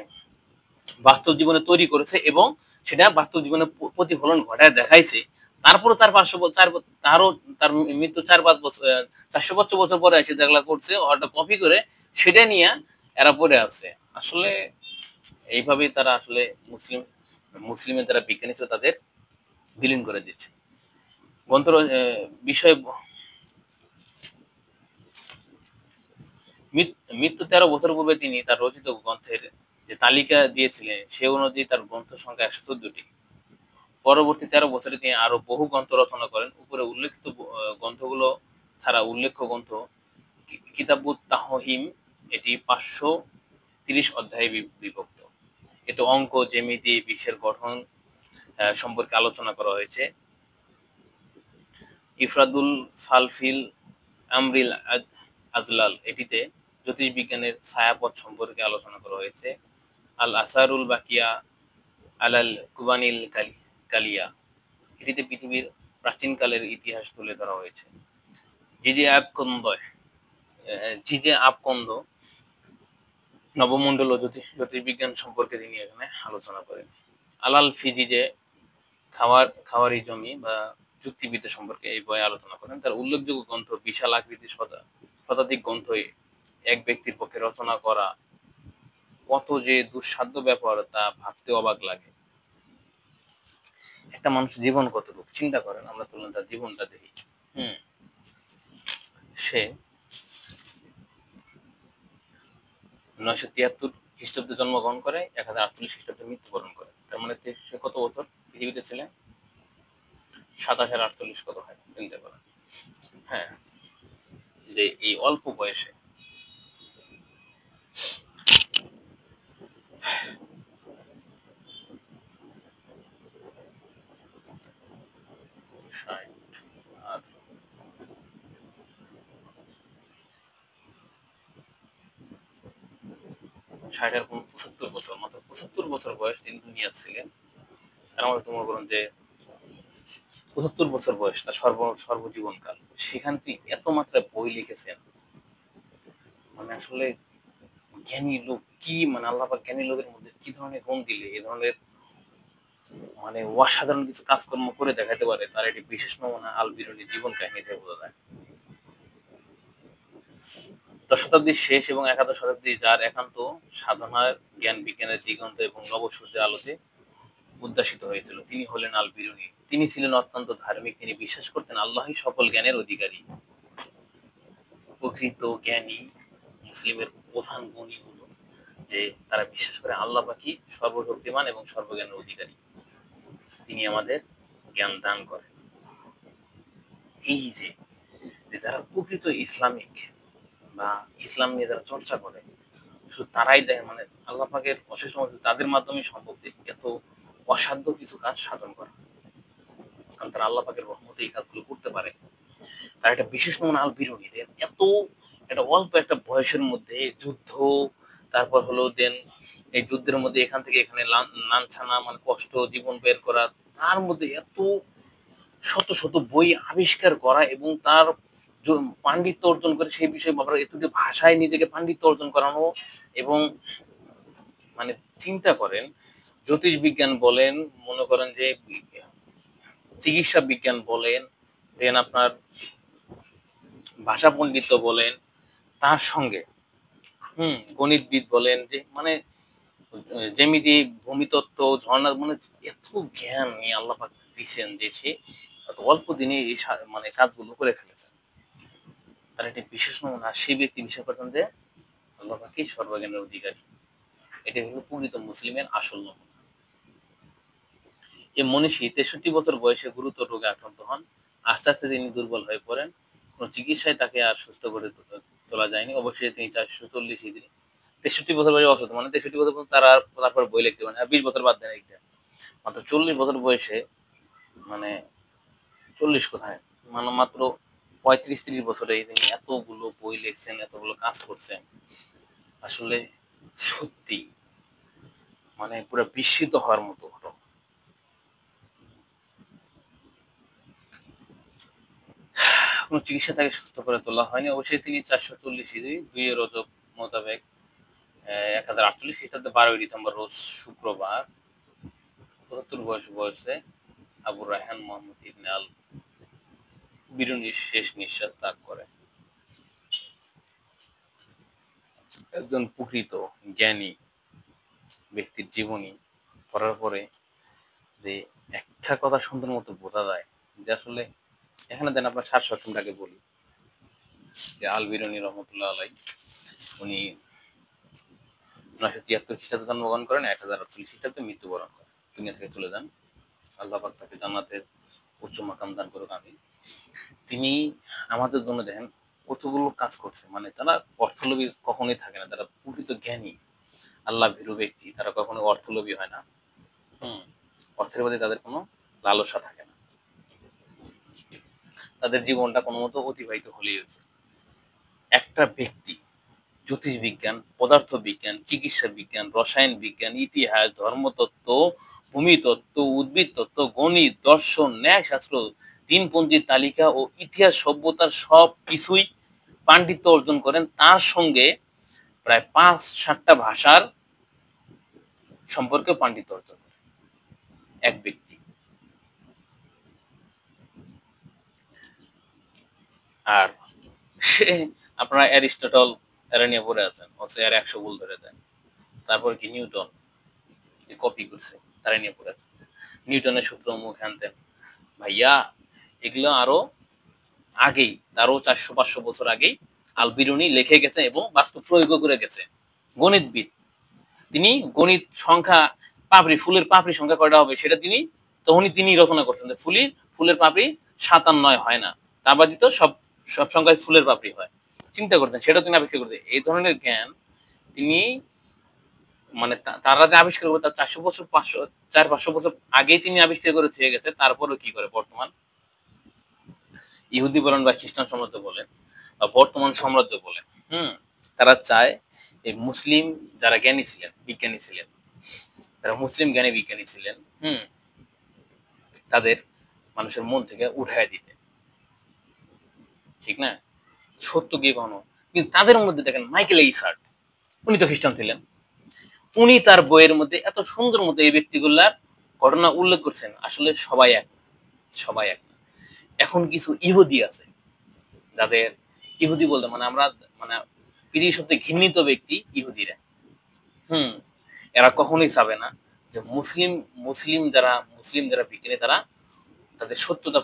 বাস্তব জীবনে তৈরি করেছে এবং সেটা বাস্তব জীবনে প্রতিফলন ঘটায় দেখাইছে। তারপরে তার 500 তার মৃত্যু 4-5 বছর, 400-500 বছর পরে এসে যেগুলা করছে ওটা কপি করে সেটা নিয়ে এরা পড়ে আছে। আসলে এইভাবেই তারা আসলে মুসলিমের যারা বিজ্ঞানী ছিল তাদের বিলীন করে দিচ্ছে। গ্রন্থ বিষয় মৃত্যু 13 বছর পূর্বে তিনি তার রচিত গ্রন্থের যে তালিকা দিয়েছিলেন সে অনুযায়ী তার গ্রন্থ সংখ্যা 114টি। পরবর্তী 13 বছরে তিনি আরো বহু গ্রন্থ রচনা করেন। উপরে উল্লেখিত গ্রন্থগুলো ছাড়া উল্লেখ্য গ্রন্থ কিতাবুত তাহহিম, এটি 530 অধ্যায়ে বিভক্ত। এতে অঙ্ক, জ্যামিতি, বিশ্বের গঠন সম্পর্কে আলোচনা করা হয়েছে। ইফরাদুল ফালফিল আমরিল আজলাল, এটিতে জ্যোতির্বিজ্ঞানের ছায়াপথ সম্পর্কে আলোচনা করা হয়েছে। আল আসারুল বাকিয়া আলাল কুবানিল কালিয়া, এটিতে পৃথিবীর প্রাচীনকালের ইতিহাস তুলে ধরা হয়েছে। জিজি অ্যাব কন্দয়, জিজে আপকন্দ নবমণ্ডল ও জ্যোতির্বিজ্ঞান সম্পর্কে তিনি এখানে আলোচনা করেন। আলাল ফিজি যে খাওয়ারি জমি বা যুক্তিবিদ্যা সম্পর্কে এই বইয়ে আলোচনা করেন। তার উল্লেখযোগ্য গ্রন্থ বিশাল আকৃতির শতাধিক গ্রন্থ এক ব্যক্তির পক্ষে রচনা করা কত যে দুঃসাধ্য ব্যাপার তা ভাবতে অবাক লাগে। একটা মানুষ জীবন কতটুকু চিন্তা করেন, আমরা তুলনা তার জীবনটা দেখি। হুম সে 973 খ্রিস্টাব্দে জন্মগ্রহণ করে, 1048 খ্রিস্টাব্দে মৃত্যুবরণ করে। তার মানে সে কত বছর পৃথিবীতে ছিলেন? 27 আর 48 কত হয় চিন্তা করেন। হ্যাঁ, যে এই অল্প বয়সে ষাট আর 60 আর 75 বছর, মাত্র 75 বছর বয়স তিনি দুনিয়া ছিলেন। তার মধ্যে তোমার বলুন যে 75 বছর বয়স তার সর্বজীবনকাল, সেখান থেকে এত মাত্রায় বই লিখেছেন। মানে আসলে জ্ঞানী লোক কি, মানে আল্লাহ পাক জ্ঞানী লোকের মধ্যে কি ধরনের গুণ দিলে এ ধরনের মানে অসাধারণ কিছু কাজকর্ম করে দেখাতে পারে, তার একটি বিশেষ নমুনা আল বিরুনির জীবন কাহিনী থেকে বোঝা যায়। দশ শতাব্দীর শেষ এবং একাদশ শতাব্দী যার একান্ত সাধনার জ্ঞান বিজ্ঞানের দিগন্ত এবং নবসূর্যের আলোতে উদ্যাসিত হয়েছিল, তিনি হলেন আল বিরুনি। তিনি ছিলেন অত্যন্ত ধার্মিক, তিনি বিশ্বাস করতেন আল্লাহই সকল জ্ঞানের অধিকারী। প্রকৃত জ্ঞানী মুসলিমের প্রধান গুণই হলো যে তারা বিশ্বাস করে আল্লাহ পাকই সর্বশক্তিমান এবং সর্বজ্ঞানের অধিকারী, তিনি আমাদের জ্ঞান দান করেন। এই যে যারা প্রকৃত ইসলামিক বা ইসলাম নিয়ে যারা চর্চা করে, শুধু তারাই দেয়, মানে আল্লাহ পাকের অশেষ তাদের মাধ্যমে সম্ভব এত অসাধ্য কিছু কাজ সাধন করা, কারণ তারা আল্লাহ পাকের রহমতে এই কাজগুলো করতে পারে। তার একটা বিশেষ নমুনা আল বিরুনিদের এত একটা অল্প একটা বয়সের মধ্যে যুদ্ধ, তারপর হলো দেন এই যুদ্ধের মধ্যে এখান থেকে এখানে লাঞ্ছানা মানে কষ্ট জীবন বের করা, তার মধ্যে এত শত শত বই আবিষ্কার করা এবং তার পাণ্ডিত্য অর্জন করে সেই বিষয়ে এতটি ভাষায় নিজেকে পাণ্ডিত্য অর্জন করানো। এবং মানে চিন্তা করেন, জ্যোতির্বিজ্ঞান বলেন, মনে করেন যে চিকিৎসা বিজ্ঞান বলেন, দেন আপনার ভাষা পণ্ডিত্য বলেন, তার সঙ্গে গণিতবিদ বলেন, যে মানে জ্যামিতি ভূমিতত্ত্ব ঝর্ণা, মানে এত জ্ঞান নিয়ে আল্লাহ পাক দিচ্ছেন যে সে এত অল্প দিনে এই মানে কাজগুলো করে ফেলেছেন। তার একটি বিশেষ নমুনা সেই ব্যক্তি বিশ্বাস করতেন যে আল্লাহ পাকই সর্বজ্ঞানের অধিকারী। এটা হলো প্রকৃত মুসলিমের আসল নমুনা। এই মনীষী 63 বছর বয়সে গুরুতর রোগে আক্রান্ত হন। আস্তে আস্তে তিনি দুর্বল হয়ে পড়েন, কোন চিকিৎসায় তাকে আর সুস্থ করে তোলা যায়নি। অবশ্যই তিনি 440 হিজরি 63 বছর বয়সে অসুস্থ, মানে 63 বছর পর্যন্ত তারা তারপর বই লিখতে পারেন, 20 বছর বাদ দেন এইটা, মাত্র 40 বছর বয়সে, মানে 40 কোথায়, মানে মাত্র 35-30 বছরে তিনি এতগুলো বই লিখছেন, এতগুলো কাজ করছেন। আসলে সত্যি মানে পুরো বিস্মিত হওয়ার মতো ঘটনা। কোন চিকিৎসা তাকে সুস্থ করে তোলা হয়নি। অবশ্যই তিনি 440 হিজরি 2 রজব মোতাবেক 1048 খ্রিস্টাব্দে 12 ডিসেম্বর রোজ শুক্রবার ৭৫ বয়সে আবু রায়হান মোহাম্মদ ইবনে আল বিরুনির শেষ নিঃশ্বাস ত্যাগ করেন। একজন প্রকৃত জ্ঞানী ব্যক্তির জীবনী পড়ার পরে যে একটা কথা সুন্দর মতো বোঝা যায় যে আসলে এখানে দেন আপনার সারসংক্ষেপটাকে বলি যে আল বিরুনি রহমতুল্লাহ আলাই উনি 973 খ্রিস্টাব্দে জন্মগ্রহণ করেন, 1048 খ্রিস্টাব্দে মৃত্যুবরণ করেন, দুনিয়া থেকে চলে যান। আল্লাহ পাক তাকে জান্নাতের উচ্চ মাকাম দান করুক, আমিন। তিনি আমাদের জন্য দেখেন কতগুলো কাজ করছে, মানে তারা অর্থলোভী কখনোই থাকে না, তারা প্রকৃত জ্ঞানী আল্লাহ ভীরু ব্যক্তি, তারা কখনো অর্থলোভী হয় না। অর্থের প্রতি তাদের কোনো লালসা থাকে না, তাদের জীবনটা কোনো মতো অতিবাহিত হলেই হয়েছে। একটা ব্যক্তি জ্যোতিষবিজ্ঞান, পদার্থ বিজ্ঞান, চিকিৎসা বিজ্ঞান, রসায়ন বিজ্ঞান, ইতিহাস, ধর্মতত্ত্ব, ভূমিতত্ত্ব, উদ্ভিদ তত্ত্ব, গণিত, দর্শন, ন্যায়শাস্ত্র, দিনপঞ্জির তালিকা ও ইতিহাস সভ্যতার সব কিছুই পাণ্ডিত্য অর্জন করেন, তার সঙ্গে প্রায় ৫-৭টা ভাষার সম্পর্কে পাণ্ডিত্য অর্জন করেন এক ব্যক্তি। আর সে আপনারা অ্যারিস্টটল এরা নিয়ে পড়ে আছেন, অথচ এর ১০০ ভুল ধরে দেয়। তারপর কি নিউটন যে কপি করছে তারা নিয়ে পড়ে আছে। নিউটনের সূত্র মুখ হ্যান-ত্যান। ভাইয়া এগুলো আরো আগেই, তারও ৪০০-৫০০ বছর আগেই আল-বিরুনি লিখে গেছে এবং বাস্তব প্রয়োগও করে গেছে। গণিতবিদ। তিনি গণিত সংখ্যা ফুলের পাপড়ি সংখ্যা কয়টা হবে সেটা তিনি রচনা করছেন যে ফুলের পাপড়ি ৭ আর ৯ হয় না। তা ব্যতীত সব সংখ্যায় ফুলের পাপড়ি হয়। চিন্তা করছেন, সেটাও তিনি আবিষ্কার করতেন। এই ধরনের জ্ঞান তিনি মানে তারা যে আবিষ্কার করে তার ৪০০ বছর ৪-৫০০ বছর আগেই তিনি আবিষ্কার করে থেকে গেছে। তারপরেও কি করে বর্তমান ইহুদি বলেন বা খ্রিস্টান সাম্রাজ্য বলেন বা বর্তমান সাম্রাজ্য বলেন, তারা চায় এই মুসলিম যারা জ্ঞানী ছিলেন, বিজ্ঞানী ছিলেন, তারা মুসলিম জ্ঞানী বিজ্ঞানী ছিলেন, তাদের মানুষের মন থেকে উঠায় দিতে, ঠিক না? সত্য কি কখনো, কিন্তু তাদের মধ্যে দেখেন মাইকেল এইসার্ট, উনি তো খ্রিস্টান ছিলেন, উনি তার বইয়ের মধ্যে এত সুন্দর মতো এই ব্যক্তিগুলার ঘটনা উল্লেখ করছেন। আসলে সবাই এক, সবাই এক। এখন কিছু ইহুদি আছে যাদের, ইহুদি বলতে মানে আমরা মানে পৃথিবীর সবচেয়ে ঘৃণিত ব্যক্তি ইহুদিরা। এরা কখনোই চাবে না যে মুসলিম যারা বিজ্ঞানী তারা তাদের সত্যতা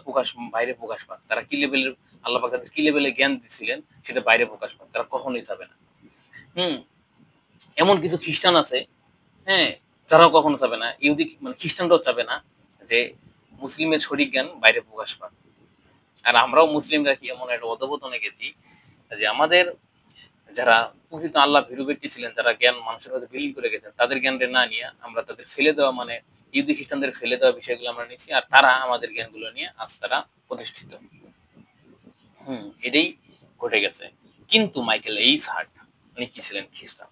বাইরে প্রকাশ পাক। তারা কি লেভেলের, আল্লাহ পাক তাদের কি লেভেলে জ্ঞান দিয়েছিলেন সেটা বাইরে প্রকাশ পাক। তারা কখনোই চাবে না। এমন কিছু খ্রিস্টান আছে, হ্যাঁ, যারাও কখনো চাবে না, ইহুদি মানে খ্রিস্টানরাও চাবে না যে মুসলিমের সঠিক জ্ঞান বাইরে প্রকাশ পাক। আর আমরাও মুসলিমরা কি এমন একটা অধঃপতনে গেছি যে আমাদের যারা প্রকৃত আল্লাহ ভীরু ব্যক্তি ছিলেন, যারা জ্ঞান মানুষের মধ্যে বিলীন করে গেছেন, তাদের জ্ঞানটা না নিয়ে আমরা তাদের ফেলে দেওয়া মানে ইহুদি খ্রিস্টানদের ফেলে দেওয়া বিষয়গুলো আমরা নিয়েছি, আর তারা আমাদের জ্ঞানগুলো নিয়ে আজ তারা প্রতিষ্ঠিত। এটাই ঘটে গেছে। কিন্তু মাইকেল এইসার্ট উনি কি ছিলেন? খ্রিস্টান।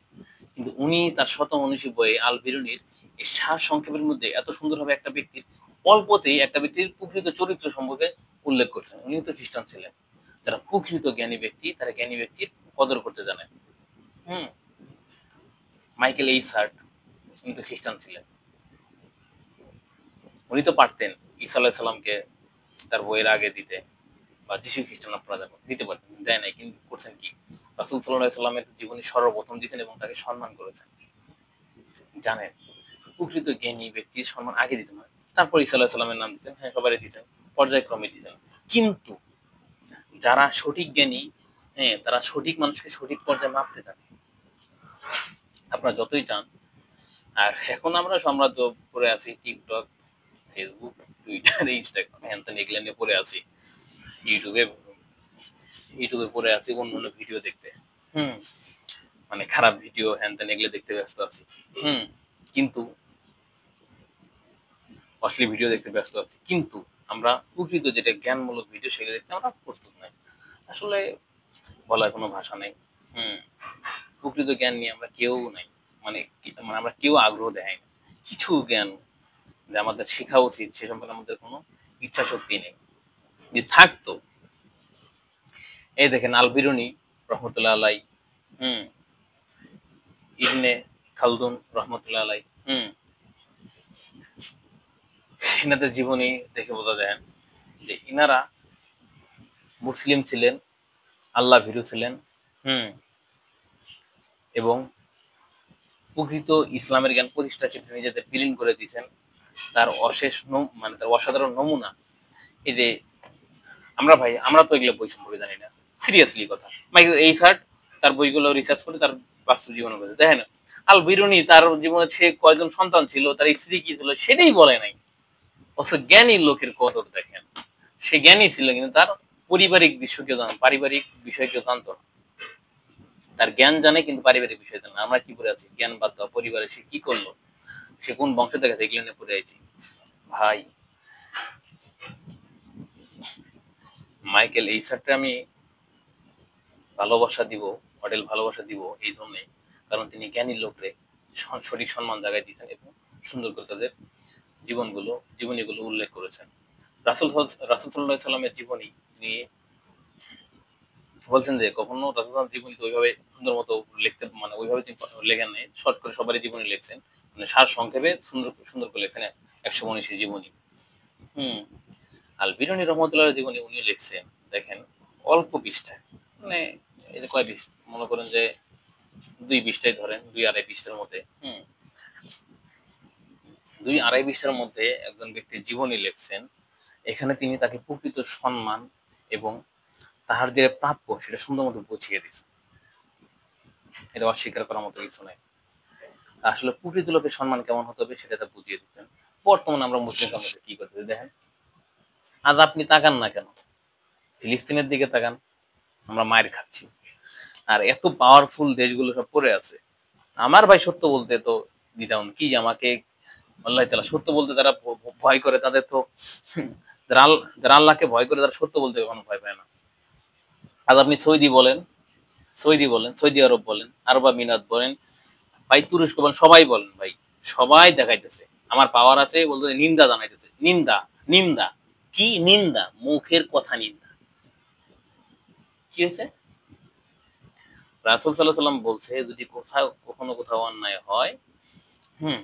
কিন্তু উনি তার শতমনীষী বইয়ে আল বিরুনির এই সার সংক্ষেপের মধ্যে এত সুন্দরভাবে একটা ব্যক্তির অল্পতেই একটা ব্যক্তির প্রকৃত চরিত্র সম্পর্কে উল্লেখ করছেন। উনি তো খ্রিস্টান ছিলেন। যারা প্রকৃত জ্ঞানী ব্যক্তি তারা জ্ঞানী ব্যক্তির কদর করতে জানে। হুম মাইকেল এইসার্ট উনি তো খ্রিস্টান ছিলেন। উনি তো পারতেন ঈসা আলাইহিস সালামকে তার বইয়ের আগে দিতে, বা যিশু খ্রিস্টান আপনারা দিতে পারতেন, দেয় নাই। কিন্তু করছেন কি, রাসূল সাল্লাল্লাহু আলাইহি সাল্লামের জীবনী সর্বপ্রথম দিয়েছেন এবং তাকে সম্মান করেছেন। জানেন, প্রকৃত জ্ঞানী ব্যক্তির সম্মান আগে দিতেন হয়, তারপর ঈসা আলাইহিস সালামের নাম দিতেন, হ্যাঁ সবারই দিতেন, পর্যায়ক্রমে দিতেন। কিন্তু যারা সঠিক জ্ঞানী, হ্যাঁ, তারা সঠিক মানুষকে সঠিক পর্যায়ে মাপতে থাকে। আপনারা যতই চান। আর এখন আমরা সাম্রাজ্য পড়ে আছি টিকটক, ফেসবুক, টুইটার, ইনস্টাগ্রাম, হ্যান-ত্যান এগুলো নিয়ে পড়ে আছি। ইউটিউবে পড়ে আছি অন্য ভিডিও দেখতে। হুম মানে খারাপ ভিডিও হ্যান-ত্যান এগুলো দেখতে ব্যস্ত আছি। কিন্তু অশ্লীল ভিডিও দেখতে ব্যস্ত আছি। কিন্তু আমরা প্রকৃত যেটা জ্ঞানমূলক ভিডিও সেগুলো দেখতে আমরা প্রস্তুত নাই। আসলে বলার কোনো ভাষা নেই। প্রকৃত জ্ঞান নিয়ে আমরা কেউ নাই। মানে আমরা কেউ আগ্রহ দেখাই না। কিছু জ্ঞান যে আমাদের শেখা উচিত সে সম্পর্কে আমাদের কোনো ইচ্ছা শক্তি নেই। যদি থাকতো, এই দেখেন আল বিরুনি রহমতুল্লাহ আলাই, হুম ইবনে খালদুন রহমতুল্লাহ আলাই, এনাদের জীবনী দেখে বোঝা যায় যে ইনারা মুসলিম ছিলেন, আল্লাহ ভীরু ছিলেন, এবং প্রকৃত ইসলামের জ্ঞান প্রতিষ্ঠা ক্ষেত্রে নিজেদের বিলীন করে দিয়েছেন। তার মানে তার অসাধারণ নমুনা এই যে আমরা তো এগুলো বই সম্পর্কে জানি না, সিরিয়াসলি কথা। মাইকেল এইসার্ট তার বইগুলো রিসার্চ করে তার বাস্তব জীবনে বলছে, দেখেন আল বিরুনি তার জীবনে সে কয়জন সন্তান ছিল, তার স্ত্রী কি ছিল সেটাই বলে নাই। অথচ জ্ঞানী লোকের কদর দেখেন, সে জ্ঞানী ছিল কিন্তু তার পারিবারিক বিষয় কেউ জানতো না। তার জ্ঞান জানে কিন্তু পারিবারিক বিষয় জানে না। আমরা কি করে আছি, জ্ঞান বাদ দাও, পরিবারে সে কি করলো, সে কোন বংশ থেকে এগুলো নিয়ে পড়ে আছি। ভাই মাইকেল এইসার্টে আমি ভালোবাসা দিব, মডেল ভালোবাসা দিব এই জন্যে, কারণ তিনি জ্ঞানী লোকরে সঠিক সম্মান জায়গায় দিয়েছেন এবং সুন্দর করে তাদের জীবনীগুলো উল্লেখ করেছেন। রাসূল সাল্লাল্লাহু আলাইহি সাল্লামের জীবনী নিয়ে বলছেন যে কখনো রাসূলুল্লাহর জীবনী তো ওইভাবে সুন্দর মতো লিখতে মানে ওইভাবে তিনি লেখেন নাই। শর্ট করে সবারই জীবনী লিখছেন। মানে সার সংক্ষেপে সুন্দর সুন্দর করে লিখছেন ১০০ মনীষীর জীবনী। হুম। আল বিরুনি রহমতুল্লাহর জীবনী উনিও লিখছেন। দেখেন অল্প পৃষ্ঠায়। মানে এই যে কয় পৃষ্ঠা? মনে করেন যে ২ পৃষ্ঠাই ধরেন, ২-২.৫ পৃষ্ঠার মধ্যে। হুম। ২-২.৫ পৃষ্ঠার মধ্যে একজন ব্যক্তির জীবনী লিখছেন। এখানে তিনি তাকে প্রকৃত সম্মান এবং তাহার যে প্রাপ্য সেটা সুন্দর মতো বুঝিয়ে দিয়েছেন। এটা অস্বীকার করার মতো কিছু নাই। আসলে প্রকৃত লোকের সম্মান কেমন হতে হবে সেটা তা বুঝিয়ে দিতেন। বর্তমানে আমরা মুসলিম সমাজে কি করতেছি দেখেন। আজ আপনি তাকান না কেন? ফিলিস্তিনের দিকে তাকান। আমরা মাইর খাচ্ছি। আর এত পাওয়ারফুল দেশগুলো সব পড়ে আছে। আমার ভাই সত্য বলতে তো দ্বিধাদ্বন্দ্ব কি আমাকে আল্লাহ তাআলা সত্য বলতে তারা ভয় করে তাদের তো যারা আল্লাহকে ভয় করে তারা সত্য বলতে কখনো ভয় পায় না। আজ আপনি সৌদি বলেন, সৌদি আরব বলেন, আরব আমিরাত বলেন, ভাই তুরস্ক বলেন, সবাই বলেন ভাই। সবাই দেখাইতেছে। আমার পাওয়ার আছে বলতে নিন্দা জানাইতেছে। নিন্দা, নিন্দা। কি নিন্দা? মুখের কথা নিন্দা। কি হয়েছে? রাসূল সাল্লাল্লাহু আলাইহি ওয়াসাল্লাম বলছে যদি কখনো কোথাও অন্যায় হয়, হুম?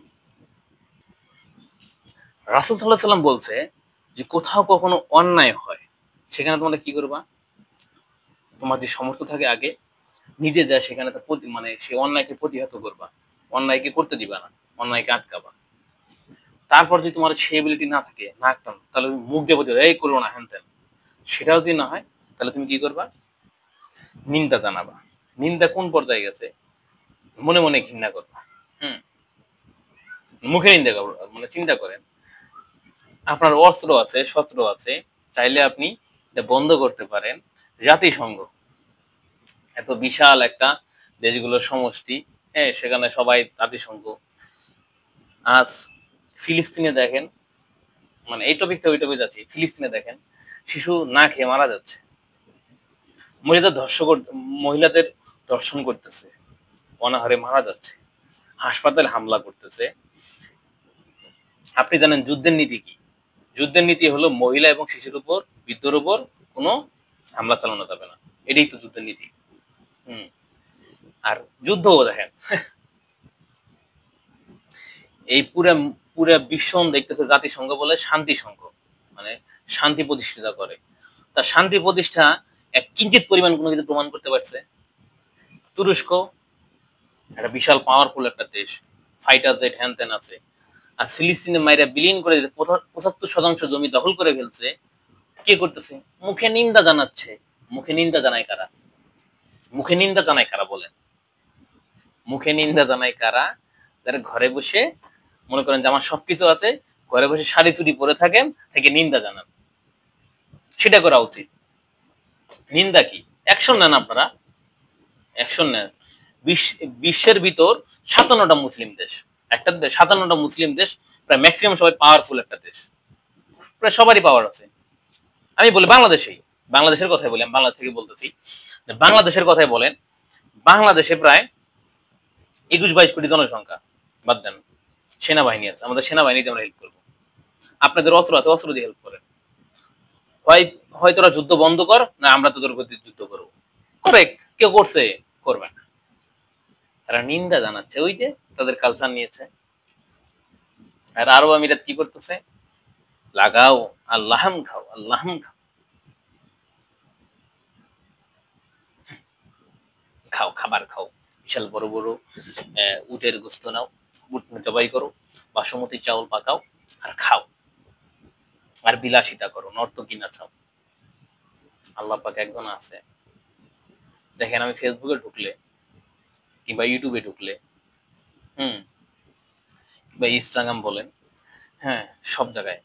রাসূল সাল্লাল্লাহু আলাইহি ওয়াসাল্লাম বলছে যে কোথাও কখনো অন্যায় হয়, সেখানে তোমরা কি করবা? তোমার যে সামর্থ্য থাকে আগে নিজে যায় সেখানে তা মানে সে অন্যায়কে প্রতিহত করবা। অন্যায়কে করতে দিবা না। অন্যায়কে আটকাবা। তারপর যদি তোমার সেই এবিলিটি না থাকে, নাক টানো, তাহলে তুমি মুখ দিয়ে বলতে এই করো না হেন-তেন। সেটাও যদি না হয়, তাহলে তুমি কি করবা? নিন্দা জানাবা। নিন্দা কোন পর্যায়ে গেছে? মনে, মনে ঘৃণা করবা। হুম? মুখে নিন্দা মানে চিন্তা করেন। আপনার অস্ত্র আছে, শস্ত্র আছে। চাইলে আপনি এটা বন্ধ করতে পারেন। জাতিসংঘ এত বিশাল একটা দেশগুলোর সমষ্টি, হ্যাঁ? সেখানে সবাই জাতিসংঘ। আজ ফিলিস্তিনে দেখেন, মানে এই টপিক থেকে ওই টপিকে যাচ্ছি। ফিলিস্তিনে দেখেন, শিশু না খেয়ে মারা যাচ্ছে। মহিলাদের মহিলাদের ধর্ষণ করতেছে, অনাহারে মারা যাচ্ছে, হাসপাতালে হামলা করতেছে। আপনি জানেন যুদ্ধের নীতি কি? যুদ্ধের নীতি হলো মহিলা এবং শিশুর উপর, বৃদ্ধর উপর কোনো হামলা চালানো যাবে না। এটাই তো যুদ্ধের নীতি। হুম। আর যুদ্ধও দেখেন এই পুরা বিশ্ব দেখতেছে জাতিসংঘ বলে শান্তি সংঘ, মানে শান্তি প্রতিষ্ঠিত করে। তা শান্তি প্রতিষ্ঠা এক কিঞ্চিত পরিমাণ কোনো কিছু প্রমাণ করতে পারছে? তুরস্ক একটা বিশাল পাওয়ারফুল একটা দেশ, ফাইটার জেট হ্যান ত্যান আছে। আর ফিলিস্তিনে মাইরা বিলীন করে ৭৫% জমি দখল করে ফেলছে। কে করতেছে? মুখে নিন্দা জানাচ্ছে। মুখে নিন্দা জানায় কারা? মুখে নিন্দা জানায় কারা বলেন? মুখে নিন্দা জানায় কারা? যারা ঘরে বসে মনে করেন যে আমার সবকিছু আছে, ঘরে বসে শাড়ি চুড়ি পরে থাকেন, থেকে নিন্দা জানান। সেটা করা উচিত। নিন্দা কি? অ্যাকশন নেন আপনারা। অ্যাকশন নেন। বিশ্বের ভিতর ৫৭টা মুসলিম দেশ। একটা দেশ ৫৭টা মুসলিম দেশ, প্রায় মেক্সিমাম সবাই পাওয়ারফুল একটা দেশ। প্রায় সবারই পাওয়ার আছে। আমি বলি বাংলাদেশেই। বাংলাদেশের কথাই বলি, আমি বাংলাদেশ থেকে বলতেছি। বাংলাদেশের কথাই বলেন। বাংলাদেশে প্রায় ২১-২২ কোটি জনসংখ্যা। বাদ দেন। সেনাবাহিনী আছে। আমাদের সেনাবাহিনীতে আমরা হেল্প করব। আপনাদের অস্ত্র আছে, অস্ত্র দিয়ে হেল্প করেন। হয় হয় তোরা যুদ্ধ বন্ধ কর, না আমরা তোদের প্রতি যুদ্ধ করব। করে কেউ করছে? করবে না। তারা নিন্দা জানাচ্ছে। ওই যে তাদের কালচার নিয়েছে। আর আরব আমিরাত কি করতেছে? লাগাও আর লাহাম খাও, আর লাহাম খাও। খাও, খাবার খাও। বিশাল বড়, বড় উটের গোস্ত নাও, উট জবাই করো, বাসমতি চাউল পাকাও আর খাও। আর বিলাসিতা করো, নর্তকী নাচাও। আল্লাহ পাক একজন আছে। দেখেন আমি ফেসবুকে ঢুকলে কিংবা ইউটিউবে ঢুকলে, হুম, বা ইনস্টাগ্রাম বলেন, হ্যাঁ, সব জায়গায়,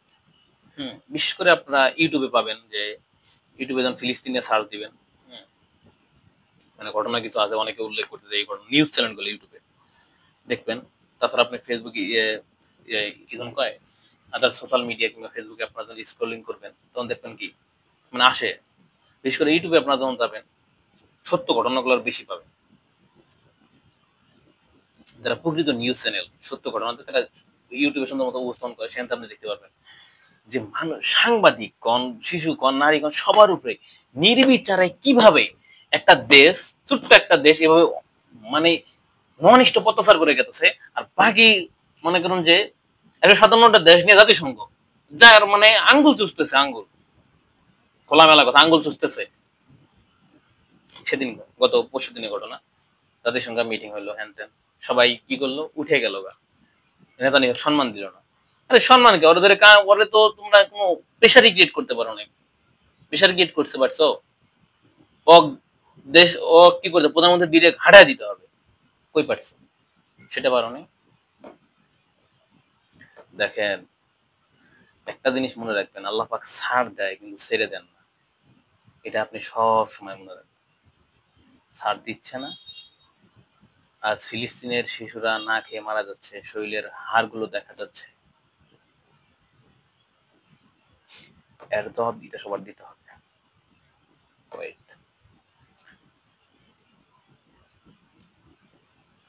হুম, বিশেষ করে আপনারা ইউটিউবে পাবেন যে ইউটিউবে যখন ফিলিস্তিনে সার্চ দিবেন, হুম, মানে ঘটনা কিছু আছে অনেকে উল্লেখ করতে যায় এই ঘটনা নিউজ চ্যানেলগুলো ইউটিউবে দেখবেন। তাছাড়া আপনি ফেসবুকে কি যেন কয় আদার সোশ্যাল মিডিয়া কিংবা ফেসবুকে আপনারা যখন স্ক্রলিং করবেন তখন দেখবেন কি মানে আসে। বিশেষ করে ইউটিউবে আপনারা যখন যাবেন সত্য ঘটনাগুলো বেশি পাবেন। যারা প্রকৃত নিউজ চ্যানেল সত্য ঘটনা তারা ইউটিউবে সুন্দর মতো উপস্থাপন করে সেখানে আপনি দেখতে পারবেন যে মানুষ সাংবাদিক কন, শিশু কন, নারী কন সবার উপরে নির্বিচারে কিভাবে একটা দেশ, ছোট্ট একটা দেশ এভাবে মানে নন স্টপ অত্যাচার করে গেছে, আর বাকি মনে করুন যে 157টা দেশ নিয়ে জাতিসংঘ, যার মানে আঙ্গুল চুষতেছে, আঙ্গুল, খোলামেলা কথা, আঙ্গুল চুষতেছে। সেদিন গত পরশু দিনের ঘটনা, জাতিসংঘ মিটিং হলো, হ্যান ত্যান, সবাই কি করলো, উঠে গেল গা, নেতানিয়াহু সম্মান দিল না। আরে সম্মান কি, ওরা ধরে ওরে তো তোমরা কোনো প্রেশারই ক্রিয়েট করতে পারো না, প্রেশার ক্রিয়েট করতে পারছো? ও দেশ, ও কি করছে, প্রধানমন্ত্রী ডিরেক্ট হাঁটায় দিতে হবে, কই পারছে? সেটা পারো না। দেখেন, একটা জিনিস মনে রাখবেন, আল্লাহ পাক ছাড় দেয় কিন্তু ছেড়ে দেন না, এটা আপনি সব সময় মনে রাখবেন। ছাড় দিচ্ছে না, আজ ফিলিস্তিনের শিশুরা না খেয়ে মারা যাচ্ছে, শরীরের হাড়গুলো দেখা যাচ্ছে, এর জবাব দিতে সবার দিতে হবে। ওয়েট,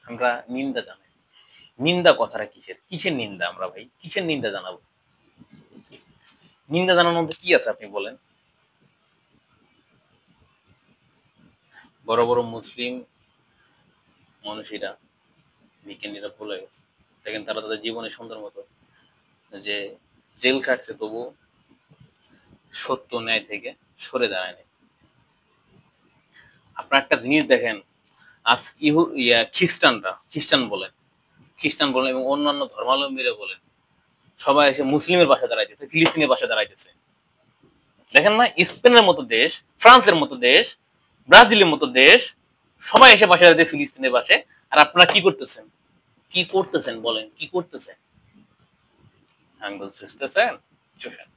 আমরা নিন্দা জানাই, নিন্দা কথাটা কিসের, কিসের নিন্দা আমরা ভাই, কিসের নিন্দা জানাবো? নিন্দা জানানোর মধ্যে কি আছে আপনি বলেন? বড় বড় মুসলিম মনীষীরা, বিজ্ঞানীরা ভুলে গেছে, দেখেন তারা তাদের জীবনে সুন্দর মতো যে জেল খাটছে, তবু সত্য ন্যায় থেকে সরে দাঁড়ায়নি। আপনার একটা জিনিস দেখেন, আজ খ্রিস্টান বলেন এবং অন্যান্য ধর্মাবলম্বীরা বলেন, সবাই এসে মুসলিমের পাশে দাঁড়াইতেছে, ফিলিস্তিনের পাশে দাঁড়াইতেছে। দেখেন না, স্পেনের মতো দেশ, ফ্রান্সের মতো দেশ, ব্রাজিলের মতো দেশ, সবাই এসে পাশে দাঁড়াইতে ফিলিস্তিনের পাশে। আর আপনারা কি করতেছেন, কি করতেছেন বলেন, কি করতেছেন? আঙ্গুল চুষতেছেন, চুষেন।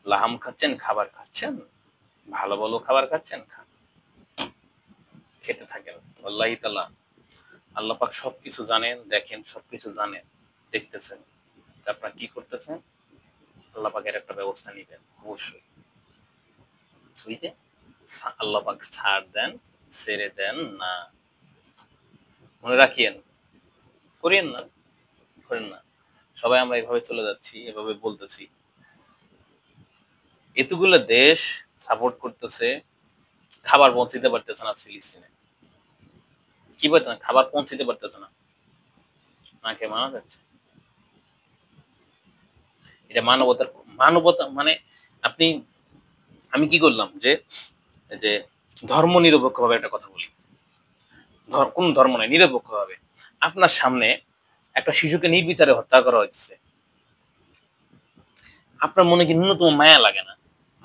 লাহাম খাচ্ছেন, খাবার খাচ্ছেন, ভালো ভালো খাবার খাচ্ছেন, খান, খেতে থাকেন। আল্লাহ তাআলা, আল্লাহ পাক সবকিছু জানেন, দেখেন, সবকিছু জানেন, দেখতেছেন। আপনারা কি করতেছেন? আল্লাহ পাকের একটা ব্যবস্থা নিবেন অবশ্যই। ওই যে আল্লাহ পাক ছাড় দেন, ছেড়ে দেন না, মনে রাখিয়েন, করিয়েন না, করেন না। সবাই আমরা এভাবে চলে যাচ্ছি, এভাবে বলতেছি, এতগুলো দেশ সাপোর্ট করতেছে, খাবার পৌঁছতে পারতেছে না ফিলিস্তিনে, কি বলতেন, খাবার পৌঁছতে পারতেছে না, না খেয়ে মারা যাচ্ছে। এটা মানবতার, মানবতা মানে আপনি, আমি কি করলাম যে যে ধর্ম নিরপেক্ষ ভাবে একটা কথা বলি, কোন ধর্ম নয়, নিরপেক্ষ ভাবে আপনার সামনে একটা শিশুকে নির্বিচারে হত্যা করা হচ্ছে, আপনার মনে কি ন্যূনতম মায়া লাগে না?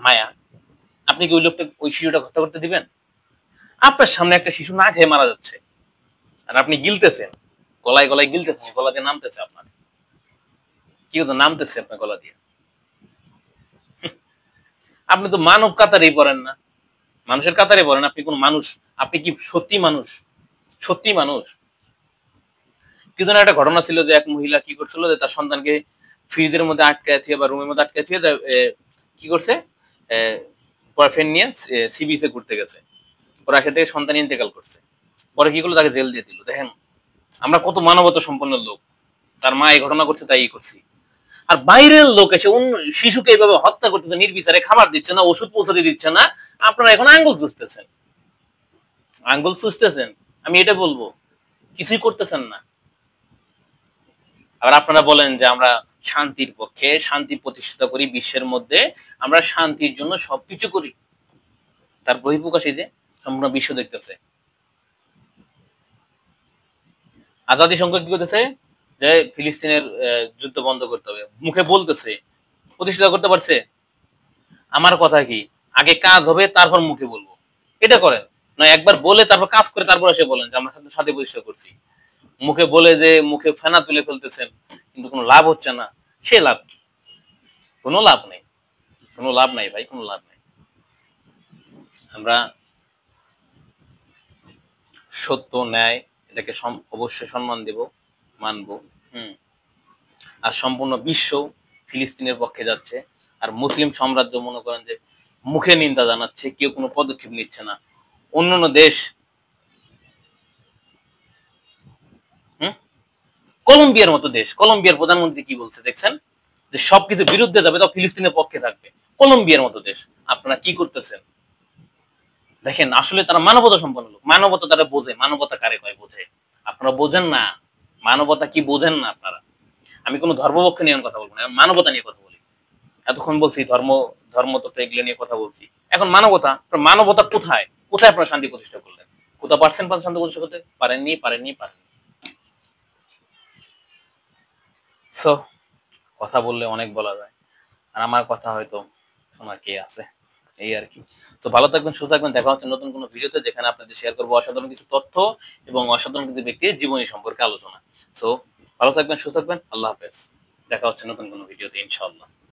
মায়া, আপনি কি ওই লোকটা, ওই শিশুটা হত্যা করতে দিবেন? আপনার সামনে একটা শিশু না খেয়ে মারা যাচ্ছে, আর আপনি গিলতেছেন, গলায় গলায় গিলতেছেন, গলা দিয়ে নামতেছে আপনার, কি হতো, নামতেছে আপনার গলা দিয়ে। আপনি তো মানব কাতারেই পড়েন না, মানুষের কাতারে পড়েন, আপনি কোন মানুষ? আপনি কি সত্যি মানুষ? সত্যি মানুষ? কিছুদিন একটা ঘটনা ছিল যে এক মহিলা কি করছিল, যে তার সন্তানকে ফ্রিজের মধ্যে আটকায় থিয়ে বা রুমের মধ্যে আটকায় থিয়ে কি করছে, বয়ফ্রেন্ড নিয়ে সি বিচে ঘুরতে গেছে, ওরা খেতে সন্তান ইন্তেকাল করছে, পরে কি করলো, তাকে জেল দিয়ে দিল। দেখেন আমরা কত মানবতা সম্পন্ন লোক, তার মা এই ঘটনা করছে তাই করছি, আর বাইরের লোক এসে অন্য শিশুকে এইভাবে হত্যা করতেছে, নির্বিচারে খাবার দিচ্ছে না, ওষুধ পৌঁছাতে দিচ্ছে না, আপনারা এখন আঙ্গুল চুষতেছেন, আঙ্গুল চুষতেছেন। আমি এটা বলবো, কিছুই করতেছেন না। আবার আপনারা বলেন যে আমরা শান্তির পক্ষে, শান্তি প্রতিষ্ঠা করি বিশ্বের মধ্যে, আমরা শান্তির জন্য সবকিছু করি, তার বহিঃপ্রকাশ এই যে সম্পূর্ণ বিশ্ব দেখতেছে। আর জাতিসংঘ কি করতেছে, যে ফিলিস্তিনের যুদ্ধ বন্ধ করতে হবে, মুখে বলতেছে, প্রতিষ্ঠা করতে পারছে? আমার কথা কি, আগে কাজ হবে তারপর মুখে বলবো, এটা করেন। না একবার বলে তারপর কাজ করে তারপর এসে বলেন যে আমরা শান্তি প্রতিষ্ঠা করছি। মুখে বলে যে মুখে ফেনা তুলে ফেলতেছেন, কিন্তু কোনো লাভ হচ্ছে না, সে লাভ কি? কোনো লাভ নেই, কোনো লাভ নাই ভাই, কোনো লাভ নাই। আমরা সত্য ন্যায় এটাকে অবশ্যই সম্মান দেব, মানব। হুম। আর সম্পূর্ণ বিশ্ব ফিলিস্তিনের পক্ষে যাচ্ছে, আর মুসলিম সাম্রাজ্য মনে করেন যে মুখে নিন্দা জানাচ্ছে, কেউ কোনো পদক্ষেপ নিচ্ছে না। অন্যান্য দেশ, হুম, কলম্বিয়ার মতো দেশ, কলম্বিয়ার প্রধানমন্ত্রী কি বলছে দেখছেন, যে সবকিছু বিরুদ্ধে যাবে তো ফিলিস্তিনের পক্ষে থাকবে, কলম্বিয়ার মতো দেশ। আপনারা কি করতেছেন? দেখেন আসলে তারা মানবতা সম্পন্ন লোক। মানবতা তারা বোঝে। মানবতা কারে কয় বোঝে। আপনারা বোঝেন না। মানবতা কি বোঝেন না আপনারা। আমি কোন ধর্মপক্ষ নিয়ে আমি কথা বলব না। আমি মানবতা নিয়ে কথা বলি। এতক্ষণ বলছি ধর্মতত্ত্ব এগুলো নিয়ে কথা বলছি। এখন মানবতা, মানবতা কোথায়? কোথায় আপনারা শান্তি প্রতিষ্ঠা করলেন? কোথাও পারছেন শান্তি প্রতিষ্ঠা করতে? পারেননি। সো কথা বললে অনেক বলা যায়। আর আমার কথা হয়তো শোনার কে আছে? এই আরকি। তো ভালো থাকবেন, সুস্থ থাকবেন। দেখা হচ্ছে নতুন কোনো ভিডিওতে যেখানে আপনাদের শেয়ার করব অসাধারণ কিছু তথ্য এবং অসাধারণ কিছু ব্যক্তির জীবনী সম্পর্কে আলোচনা। সো ভালো থাকবেন, সুস্থ থাকবেন। আল্লাহ হাফেজ। দেখা হচ্ছে নতুন কোনো ভিডিওতে ইনশাআল্লাহ।